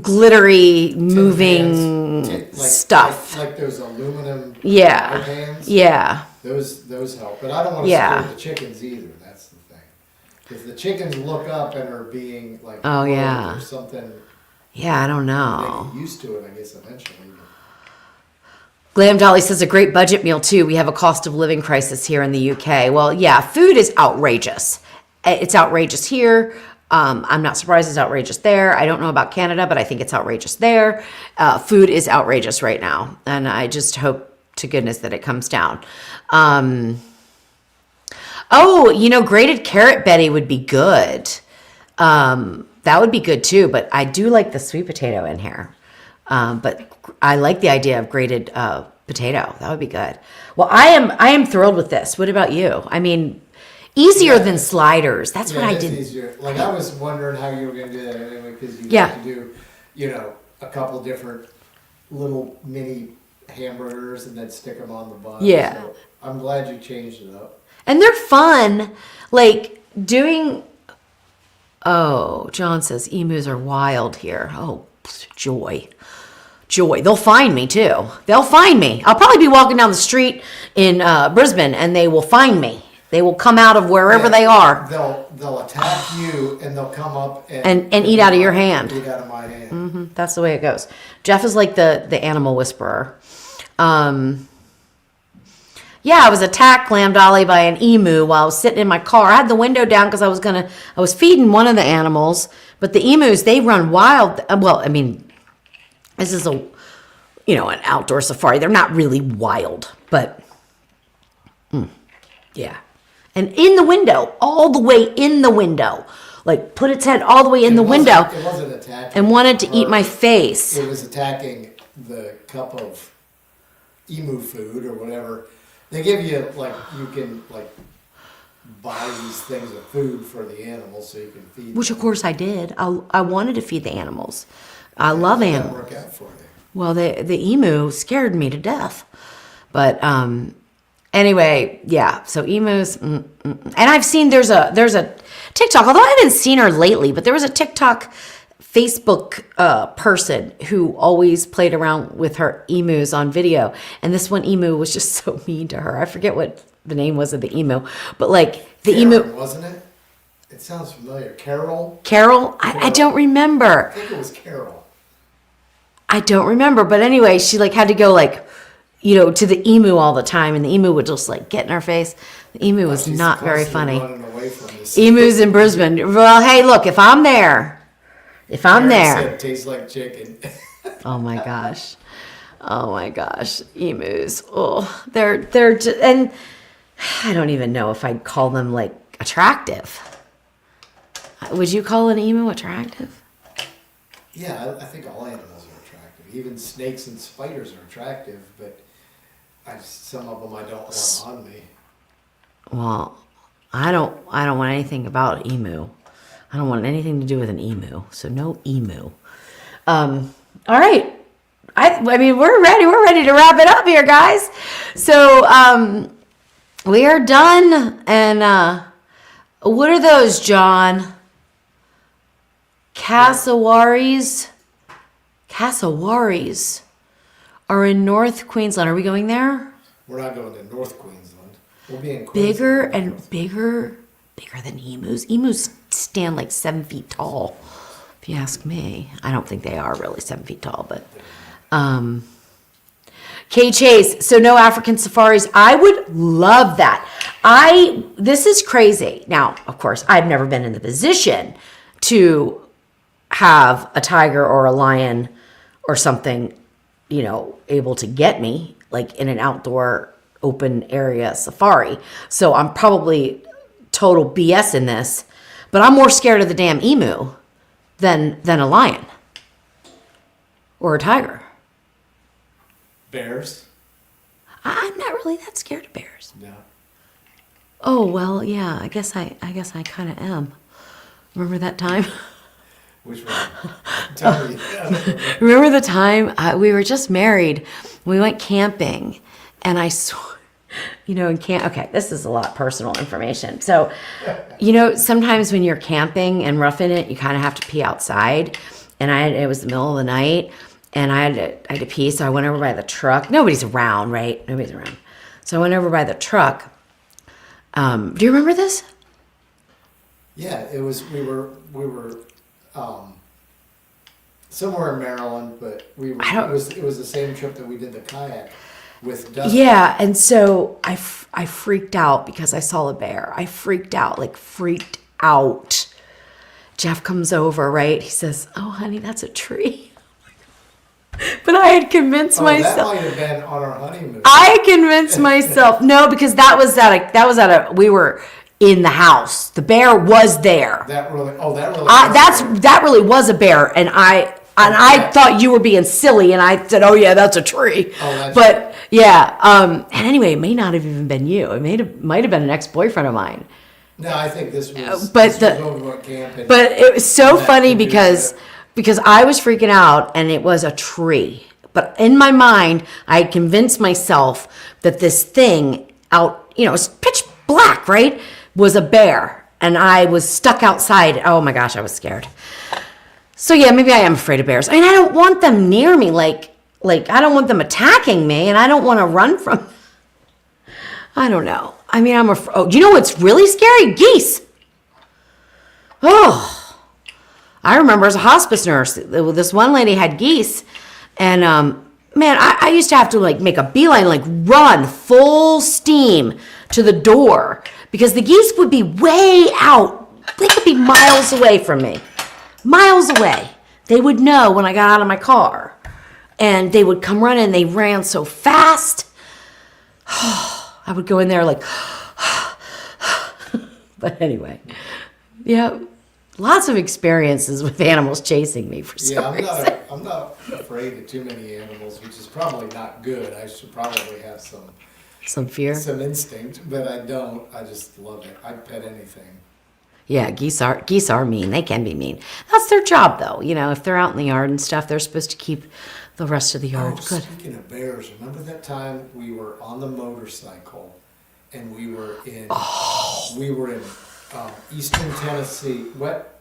glittery moving stuff. Like those aluminum hands. Yeah. Those help. But I don't want to scare the chickens either. That's the thing. If the chickens look up and are being like or something. Yeah, I don't know. They get used to it, I guess, eventually. Glam Dolly says a great budget meal too. We have a cost of living crisis here in the UK. Well, yeah, food is outrageous. It's outrageous here. I'm not surprised it's outrageous there. I don't know about Canada, but I think it's outrageous there. Food is outrageous right now, and I just hope to goodness that it comes down. Grated carrot Betty would be good. That would be good too, but I do like the sweet potato in here. But I like the idea of grated potato. That would be good. Well, I am thrilled with this. What about you? I mean, easier than sliders. That's what I did. Easier. Like I was wondering how you were going to do that anyway, because you have to do, a couple different little mini hamburgers and then stick them on the bun. Yeah. So I'm glad you changed it up. And they're fun. Like doing, oh, John says emus are wild here. Oh, joy. Joy. They'll find me too. They'll find me. I'll probably be walking down the street in Brisbane and they will find me. They will come out of wherever they are. They'll attack you and they'll come up and eat out of your hand. Eat out of my hand. That's the way it goes. Jeff is like the animal whisperer. Yeah, I was attacked, Lamb Dolly, by an emu while I was sitting in my car. I had the window down because I was feeding one of the animals, but the emus, they run wild. Well, I mean, this is an outdoor safari. They're not really wild, but yeah. And in the window, all the way in the window, like put its head all the way in the window. It wasn't attacking. And wanted to eat my face. It was attacking the cup of emu food or whatever. They give you, you can, buy these things of food for the animals so you can feed them. Which, of course, I did. I wanted to feed the animals. I love animals. Work out for you. Well, the emu scared me to death. But anyway, yeah. So emus, and I've seen there's a TikTok. Although I haven't seen her lately, but there was a TikTok Facebook person who always played around with her emus on video, and this one emu was just so mean to her. I forget what the name was of the emu, but the Karen, emu, wasn't it? It sounds familiar. Carol. I don't remember. I think it was Carol. I don't remember, but anyway, she had to go to the emu all the time, and the emu would just get in her face. The emu was She's not very constantly funny. running away from this. Emus in Brisbane. Well, hey, look, if I'm there. Karen said, tastes like chicken. Oh my gosh. Emus. Oh, they're just, and I don't even know if I'd call them attractive. Would you call an emu attractive? Yeah, I think all animals are attractive. Even snakes and spiders are attractive, but some of them I don't want on me. Well, I don't want anything about an emu. I don't want anything to do with an emu. So no emu. All right. I mean, we're ready to wrap it up here, guys. So we are done. And what are those, John? Cassowaries are in North Queensland. Are we going there? We're not going to North Queensland. We'll be in Queensland. Bigger and bigger than emus. Emus stand 7 feet tall, if you ask me. I don't think they are really 7 feet tall, but Kay Chase, so no African safaris. I would love that. This is crazy. Now, of course, I've never been in the position to have a tiger or a lion or something, able to get me in an outdoor open area safari. So I'm probably total BS in this, but I'm more scared of the damn emu than a lion or a tiger. Bears? I'm not really that scared of bears. No. Oh, well, yeah, I guess I kind of am. Remember that time? Which one? Tell me. Remember the time we were just married, we went camping, and I saw, in camp. Okay, this is a lot personal information. So, sometimes when you're camping and roughing it, you kind of have to pee outside. And it was the middle of the night, and I had to pee, so I went over by the truck. Nobody's around, right? Nobody's around. So I went over by the truck. Do you remember this? Yeah, it was. We were somewhere in Maryland, but it was the same trip that we did the kayak with Dustin. Yeah, and so I freaked out because I saw a bear. I freaked out. Jeff comes over, right? He says, "Oh, honey, that's a tree." But I had convinced myself. That might have been on our honeymoon. I convinced myself. No, because we were in the house. The bear was there. That really was a bear, and I thought you were being silly, and I said, "Oh yeah, that's a tree." But yeah, and anyway, it may not have even been you. It might have been an ex-boyfriend of mine. No, I think this was. But it was so funny because because I was freaking out and it was a tree. But in my mind, I had convinced myself that this thing out, it's pitch black, right? Was a bear. And I was stuck outside. Oh my gosh, I was scared. So yeah, maybe I am afraid of bears. I mean, I don't want them near me. Like I don't want them attacking me, and I don't want to run from. I don't know. I mean, I'm afraid. Oh, you know what's really scary? Geese. Oh, I remember as a hospice nurse, this one lady had geese, and man, I used to have to like make a beeline, like run full steam to the door because the geese would be way out. They could be miles away from me. Miles away. They would know when I got out of my car. And they would come running. They ran so fast. I would go in there like, but anyway, yeah, lots of experiences with animals chasing me for some reason. I'm not afraid of too many animals, which is probably not good. I should probably have Some fear? some instinct, but I don't. I just love it. I'd pet anything. Yeah, geese are mean. They can be mean. That's their job, though. If they're out in the yard and stuff, they're supposed to keep the rest of the yard good. Speaking of bears, remember that time we were on the motorcycle and we were in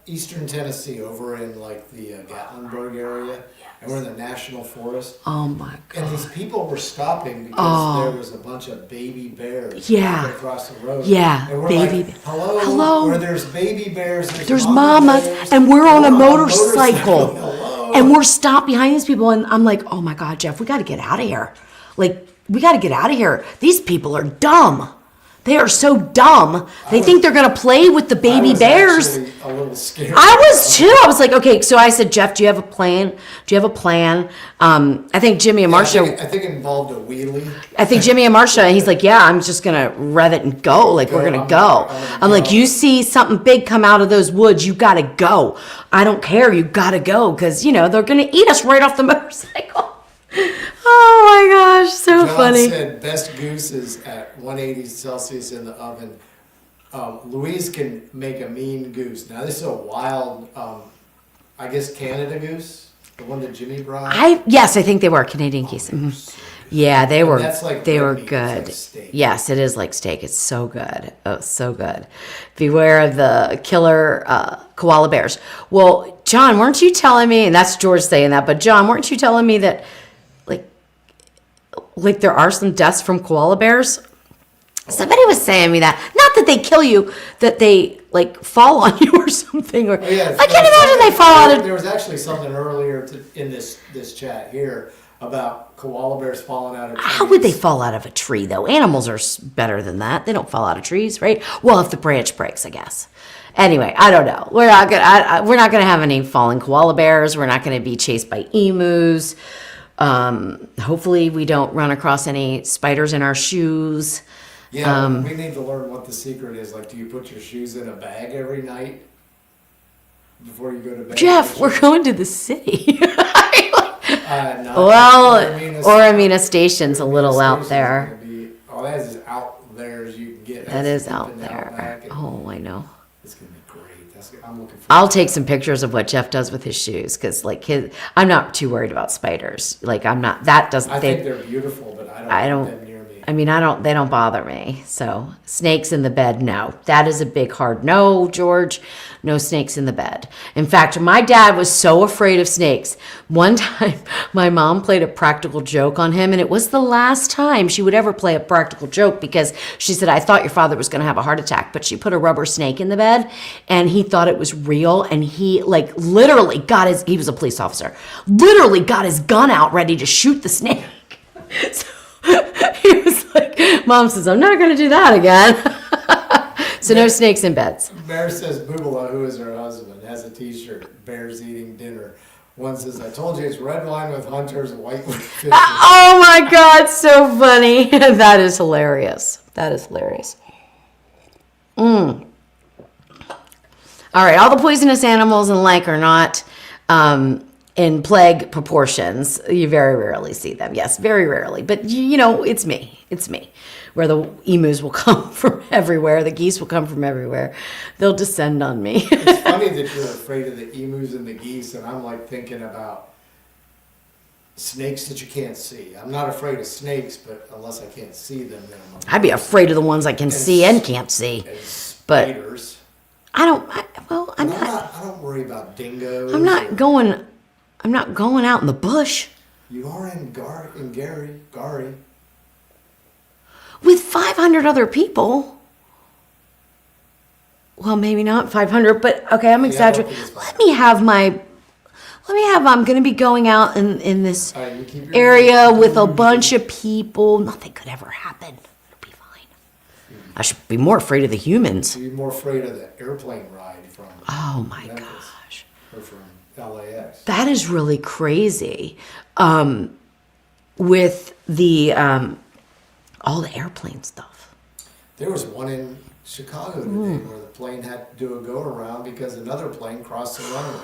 Eastern Tennessee, over in like the Gatlinburg area, and we're in the national forest. Oh my God! And these people were stopping because there was a bunch of baby bears across the road. Yeah, and we're baby. Like, hello. Where there's baby bears, there's mamas, bears, and we're on a motorcycle. Hello. And we're stopped behind these people, and I'm like, oh my God, Jeff, we got to get out of here. Like, we got to get out of here. These people are dumb. They are so dumb. They think they're going to play with the baby bears. I was actually a little scared. I was too. I was like, okay. So I said, Jeff, do you have a plan? Do you have a plan? I think Jimmy and Marsha. I think it involved a wheelie. I think Jimmy and Marsha, and he's like, yeah, I'm just going to rev it and go. Like, we're going to go. I'm like, you see something big come out of those woods, you got to go. I don't care. You got to go because, they're going to eat us right off the motorcycle. Oh my gosh, so John funny. said best goose is at 180 Celsius in the oven. Louise can make a mean goose. Now this is a wild, I guess Canada goose, the one that Jimmy brought. Yes, I think they were Canadian geese. Mhm. Yeah, they were. That's like they red were meat. It's good. like steak. Yes, it is like steak. It's so good. Oh, so good. Beware of the killer koala bears. Well, John, weren't you telling me? And that's George saying that. But John, weren't you telling me that, like there are some deaths from koala bears? Somebody was saying me that. Not that they kill you, that they like fall on you or something. Or Oh, yeah, I can't imagine they fall out of. There was actually something earlier in this chat here about koala bears falling out of trees. How would they fall out of a tree, though? Animals are better than that. They don't fall out of trees, right? Well, if the branch breaks, I guess. Anyway, I don't know. We're not gonna have any falling koala bears. We're not gonna be chased by emus. Hopefully, we don't run across any spiders in our shoes. Yeah, we need to learn what the secret is. Like, do you put your shoes in a bag every night before you go to bed? Jeff, we're going to the city. No, Well, Oramina Station's a little out there. That is as out there as you can get. That is That's out deep in the there. outback, and Oh, I know. it's gonna be great. I'm looking for. I'll take some pictures of what Jeff does with his shoes because, I'm not too worried about spiders. Like, I'm not. That doesn't. I think they're beautiful, but I don't want them near me. I mean, they don't bother me. So snakes in the bed, no. That is a big hard no, George. No snakes in the bed. In fact, my dad was so afraid of snakes. One time, my mom played a practical joke on him, and it was the last time she would ever play a practical joke because she said, I thought your father was going to have a heart attack, but she put a rubber snake in the bed, and he thought it was real, and he, literally he was a police officer, literally got his gun out ready to shoot the snake. So he was like, Mom says, I'm not going to do that again. So no snakes in beds. Bear says Boobala, who is her husband, has a T-shirt. Bears eating dinner. One says, "I told you it's red wine with hunters, white with fish." Oh my God, so funny. That is hilarious. That is hilarious. All right, all the poisonous animals and are not in plague proportions. You very rarely see them. Yes, very rarely. But it's me. It's me. Where the emus will come from everywhere, the geese will come from everywhere. They'll descend on me. It's funny that you're afraid of the emus and the geese, and I'm like thinking about snakes that you can't see. I'm not afraid of snakes, but unless I can't see them, then I'd be afraid of the ones I can see and can't see. and But spiders. I'm I'm not. not. I don't worry about dingoes. I'm not going out in the bush You are in Gary. with 500 other people. Well, maybe not 500, but okay, I'm exaggerating. I don't think it's I'm going to be going out in this All right, you keep your area with a bunch of people. Nothing could ever happen. It'll be fine. I should be more afraid of the humans. You're more afraid of the airplane ride from Oh my Memphis gosh. or from LAX. That is really crazy. With the all the airplane stuff. There was one in Chicago today where the plane had to do a go around because another plane crossed the runway.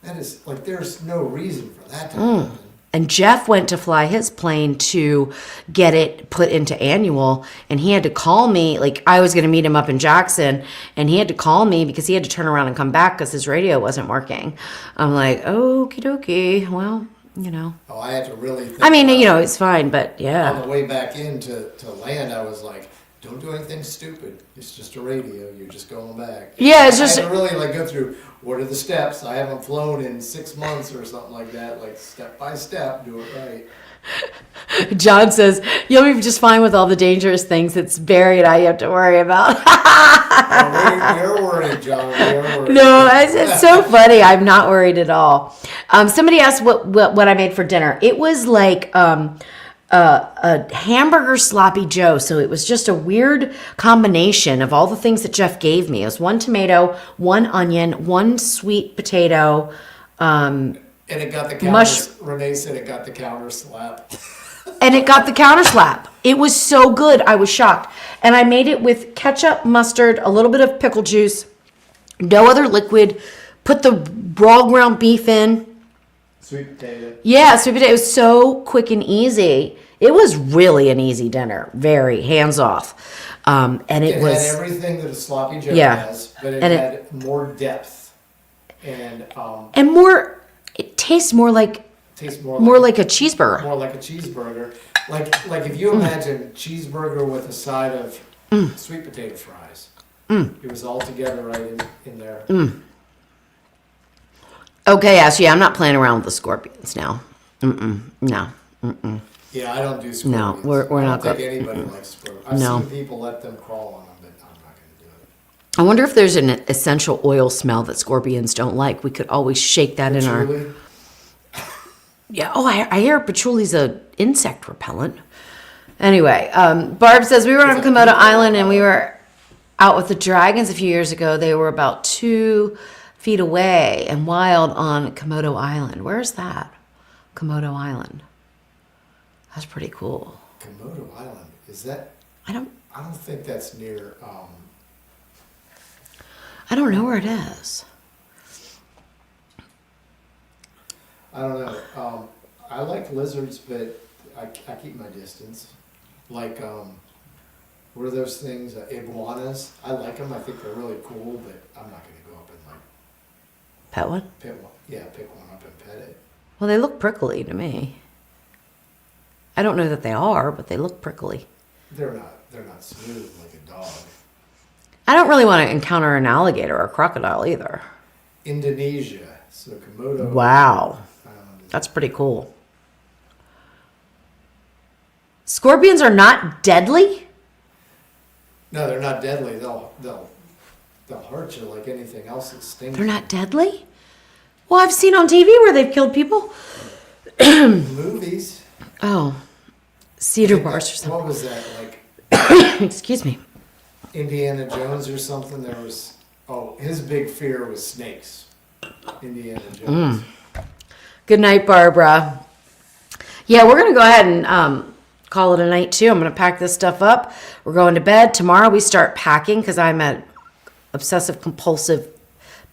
That is like there's no reason for that to happen. And Jeff went to fly his plane to get it put into annual, and he had to call me. Like, I was going to meet him up in Jackson, and he had to call me because he had to turn around and come back because his radio wasn't working. I'm like, okie dokie. Well, you know. Oh, I had to really think I mean, about you know, it. it's fine, but On yeah. the way back in to land, I was like, don't do anything stupid. It's just a radio. You're just going back. Yeah, it's I just- had to really like go through what are the steps. I haven't flown in 6 months or something like that. Like step by step, do it right. John says, you'll be just fine with all the dangerous things. It's Barry and I you have to worry about. We're worried, John. We're worried. No, it's so funny. I'm not worried at all. Somebody asked what I made for dinner. It was like a hamburger sloppy Joe. So it was just a weird combination of all the things that Jeff gave me. It was 1 tomato, 1 onion, 1 sweet potato. And it got the counter. Mush- Renee said it got the counter slap. And it got the counter slap. It was so good. I was shocked. And I made it with ketchup, mustard, a little bit of pickle juice, no other liquid. Put the raw ground beef in. Sweet potato. Yeah, sweet potato. It was so quick and easy. It was really an easy dinner. Very hands off. And it It was. had everything that a sloppy Joe Yeah. has, but it And had more depth and And more. It tastes more like tastes a cheeseburger. more like a cheeseburger. Like if you imagine cheeseburger with a side of sweet potato fries. It was all together right in there. Okay, Ashley, I'm not playing around with the scorpions now. No. Yeah, I don't do scorpions. No, we're not I don't think go- anybody likes scorpions. I've No. seen people let them crawl on them, but I'm not going to do it. I wonder if there's an essential oil smell that scorpions don't like. We could always shake that in our. Truly, Yeah. Oh, I hear patchouli's a insect repellent. Anyway, Barb says we were on Komodo Island and we were out with the dragons a few years ago. They were about 2 feet away and wild on Komodo Island. Where's that? Komodo Island. That's pretty cool. Komodo Island, is that? I don't think that's near. know where it is. I don't know. I like lizards, but I keep my distance. Like, what are those things? Iguanas. I like them. I think they're really cool, but I'm not going to go up and like Pet one? pick one up and pet it. Well, they look prickly to me. I don't know that they are, but they look prickly. They're not smooth like a dog. I don't really want to encounter an alligator or a crocodile either. Indonesia. So Komodo. Wow. That's pretty cool. Scorpions are not deadly? No, they're not deadly. They'll hurt you like anything else that stings. They're not deadly? Well, I've seen on TV where they've killed people. Movies. Oh, cedar bars or something. What was that like? Excuse me. Indiana Jones or something. There was. Oh, his big fear was snakes. Indiana Jones. Good night, Barbara. Yeah, we're going to go ahead and call it a night, too. I'm going to pack this stuff up. We're going to bed. Tomorrow we start packing because I'm an obsessive-compulsive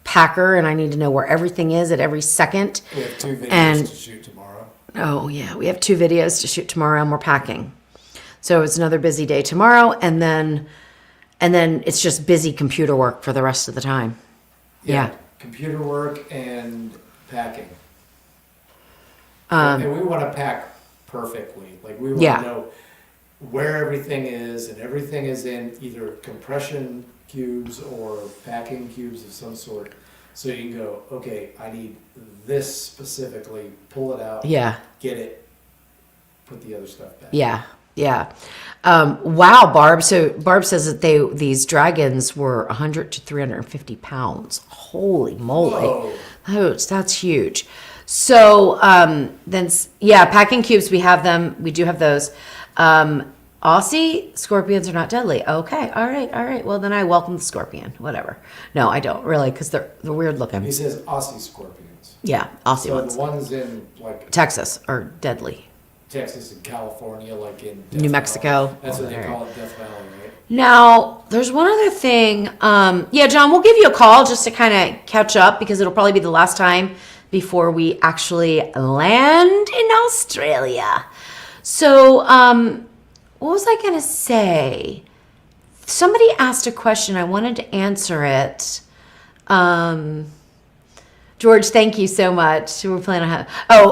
packer, and I need to know where everything is at every second. We have 2 videos And- to shoot tomorrow. Oh, yeah. We have 2 videos to shoot tomorrow, and we're packing. So it's another busy day tomorrow, and then it's just busy computer work for the rest of the time. Yeah. Computer work and packing. And we want to pack perfectly. Like we want Yeah. to know where everything is, and everything is in either compression cubes or packing cubes of some sort. So you can go, okay, I need this specifically, pull it out, Yeah. get it, put the other stuff back. Yeah. Yeah. Wow, Barb. So Barb says that these dragons were 100 to 350 pounds. Holy moly. Whoa. That's huge. So packing cubes, we have them. We do have those. Aussie scorpions are not deadly. Okay. All right. Well, then I welcome the scorpion. Whatever. No, I don't really, because they're weird looking. He says Aussie scorpions. Yeah, Aussie So ones. the ones in like Texas are deadly. Texas and California, like in Death New Valley. Mexico. That's what they Over call it, Death Valley, right? Now, there's one other thing. Yeah, John, we'll give you a call just to kind of catch up because it'll probably be the last time before we actually land in Australia. So, what was I going to say? Somebody asked a question. I wanted to answer it. George, thank you so much. We're planning on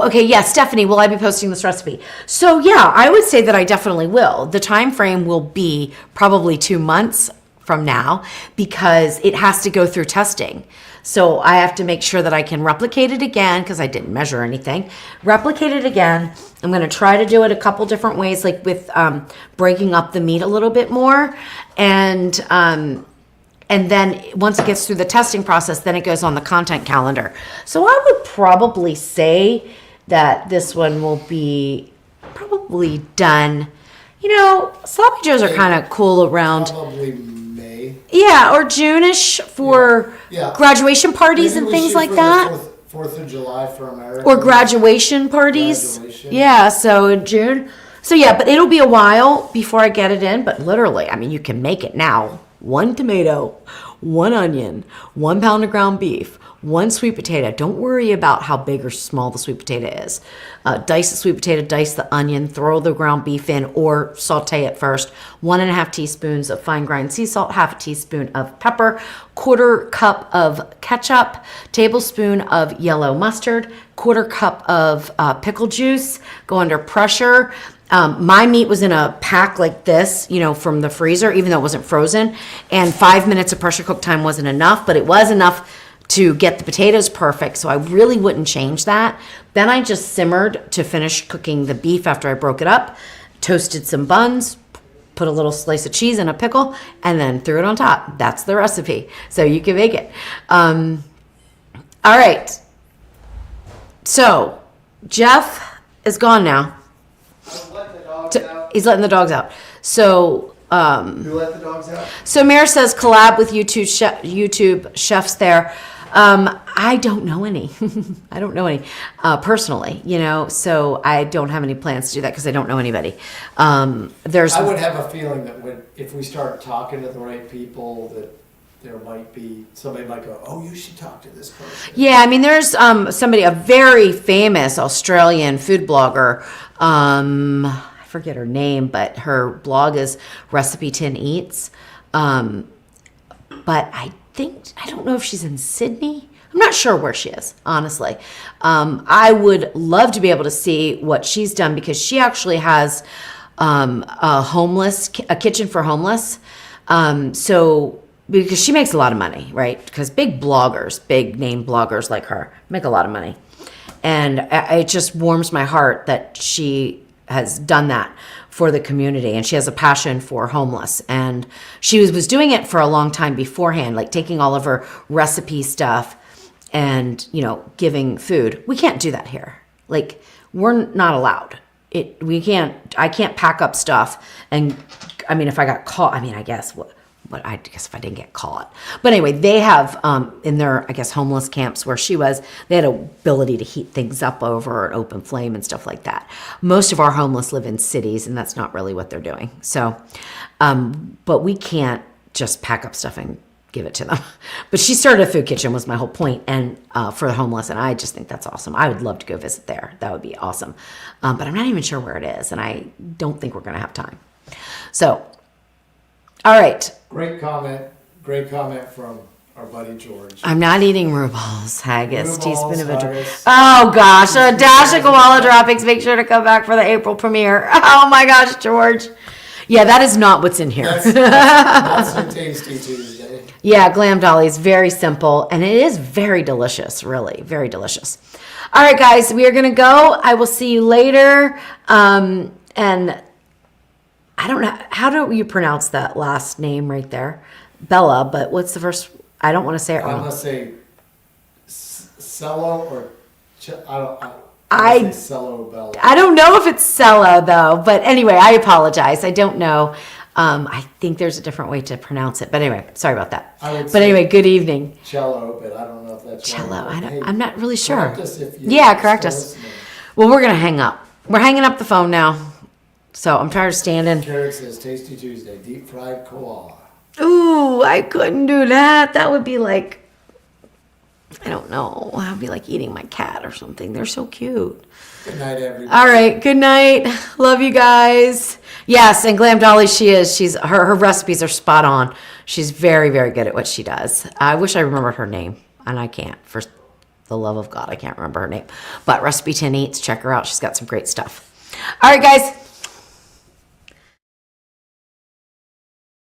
okay. Yes, Stephanie, will I be posting this recipe? So yeah, I would say that I definitely will. The time frame will be probably 2 months from now because it has to go through testing. So I have to make sure that I can replicate it again because I didn't measure anything. Replicate it again. I'm going to try to do it a couple different ways, like with breaking up the meat a little bit more, and then once it gets through the testing process, then it goes on the content calendar. So I would probably say that this one will be probably done. You know, sloppy joes are kind of cool around. Probably May. Yeah, or June-ish for Yeah. graduation parties Maybe and we things shoot like for that. the 4th of July for America. Or graduation parties. Graduation. Yeah, so in June. So yeah, but it'll be a while before I get it in. But literally, I mean, you can make it now. 1 tomato, 1 onion, 1 pound of ground beef, 1 sweet potato. Don't worry about how big or small the sweet potato is. Dice the sweet potato, dice the onion, throw the ground beef in or saute it first. 1.5 teaspoons of fine grind sea salt, 1/2 teaspoon of pepper, 1/4 cup of ketchup, tablespoon of yellow mustard, 1/4 cup of pickle juice. Go under pressure. My meat was in a pack like this, you know, from the freezer, even though it wasn't frozen. And 5 minutes of pressure cook time wasn't enough, but it was enough to get the potatoes perfect. So I really wouldn't change that. Then I just simmered to finish cooking the beef after I broke it up, toasted some buns, put a little slice of cheese and a pickle, and then threw it on top. That's the recipe. So you can make it. All right. So Jeff is gone now. He's letting the dogs out. So, Who let the dogs out? so Mayor says collab with YouTube chefs there. I don't know any. I don't know any personally, you know, so I don't have any plans to do that because I don't know anybody. I would have a feeling that if we start talking to the right people, that there might be somebody might go, oh, you should talk to this person. Yeah, I mean, there's somebody, a very famous Australian food blogger. I forget her name, but her blog is Recipe Tin Eats. But I don't know if she's in Sydney. I'm not sure where she is, honestly. I would love to be able to see what she's done because she actually has a kitchen for homeless. So because she makes a lot of money, right? Because big name bloggers like her make a lot of money. And it just warms my heart that she has done that for the community, and she has a passion for homeless, and she was doing it for a long time beforehand, like taking all of her recipe stuff and, you know, giving food. We can't do that here. Like, we're not allowed. I can't pack up stuff, and I mean, if I got caught, I guess if I didn't get caught. But anyway, they have in their, I guess, homeless camps where she was, they had an ability to heat things up over an open flame and stuff like that. Most of our homeless live in cities, and that's not really what they're doing. So, but we can't just pack up stuff and give it to them. But she started a food kitchen was my whole point, and for the homeless, and I just think that's awesome. I would love to go visit there. That would be awesome. But I'm not even sure where it is, and I don't think we're going to have time. So, all right. Great comment from our buddy George. I'm not eating Rubal's haggis, teaspoon of ginger. Haggis. Oh gosh, a dash of koala droppings. Make sure to come back for the April premiere. Oh my gosh, George. Yeah, that is not what's in here. That's a tasty Tuesday. Yeah, Glam Dolly is very simple and it is very delicious, really, very delicious. All right, guys, we are going to go. I will see you later. And I don't know, how do you pronounce that last name right there? Bella, but what's the first? I don't want to say it I'm wrong. gonna say Cello or I say Cello Bella. I don't know if it's Cella though, but anyway, I apologize. I don't know. I think there's a different way to pronounce it, but anyway, sorry about that. But anyway, good evening. Cello, but I don't know if that's Cello. right. Hey, I'm not really sure. correct us if you Yeah, correct us. listening. Well, we're gonna hang up. We're hanging up the phone now. So I'm tired of standing. Carrot says Tasty Tuesday, deep fried koala. Ooh, I couldn't do that. That would be like, I don't know. That would be like eating my cat or something. They're so cute. Good night, everybody. All right. Good night. Love you guys. Yes, and Glam Dolly, she's her recipes are spot on. She's very, very good at what she does. I wish I remembered her name, and I can't. For the love of God, I can't remember her name. But Recipe 10 Eats, check her out. She's got some great stuff. All right, guys.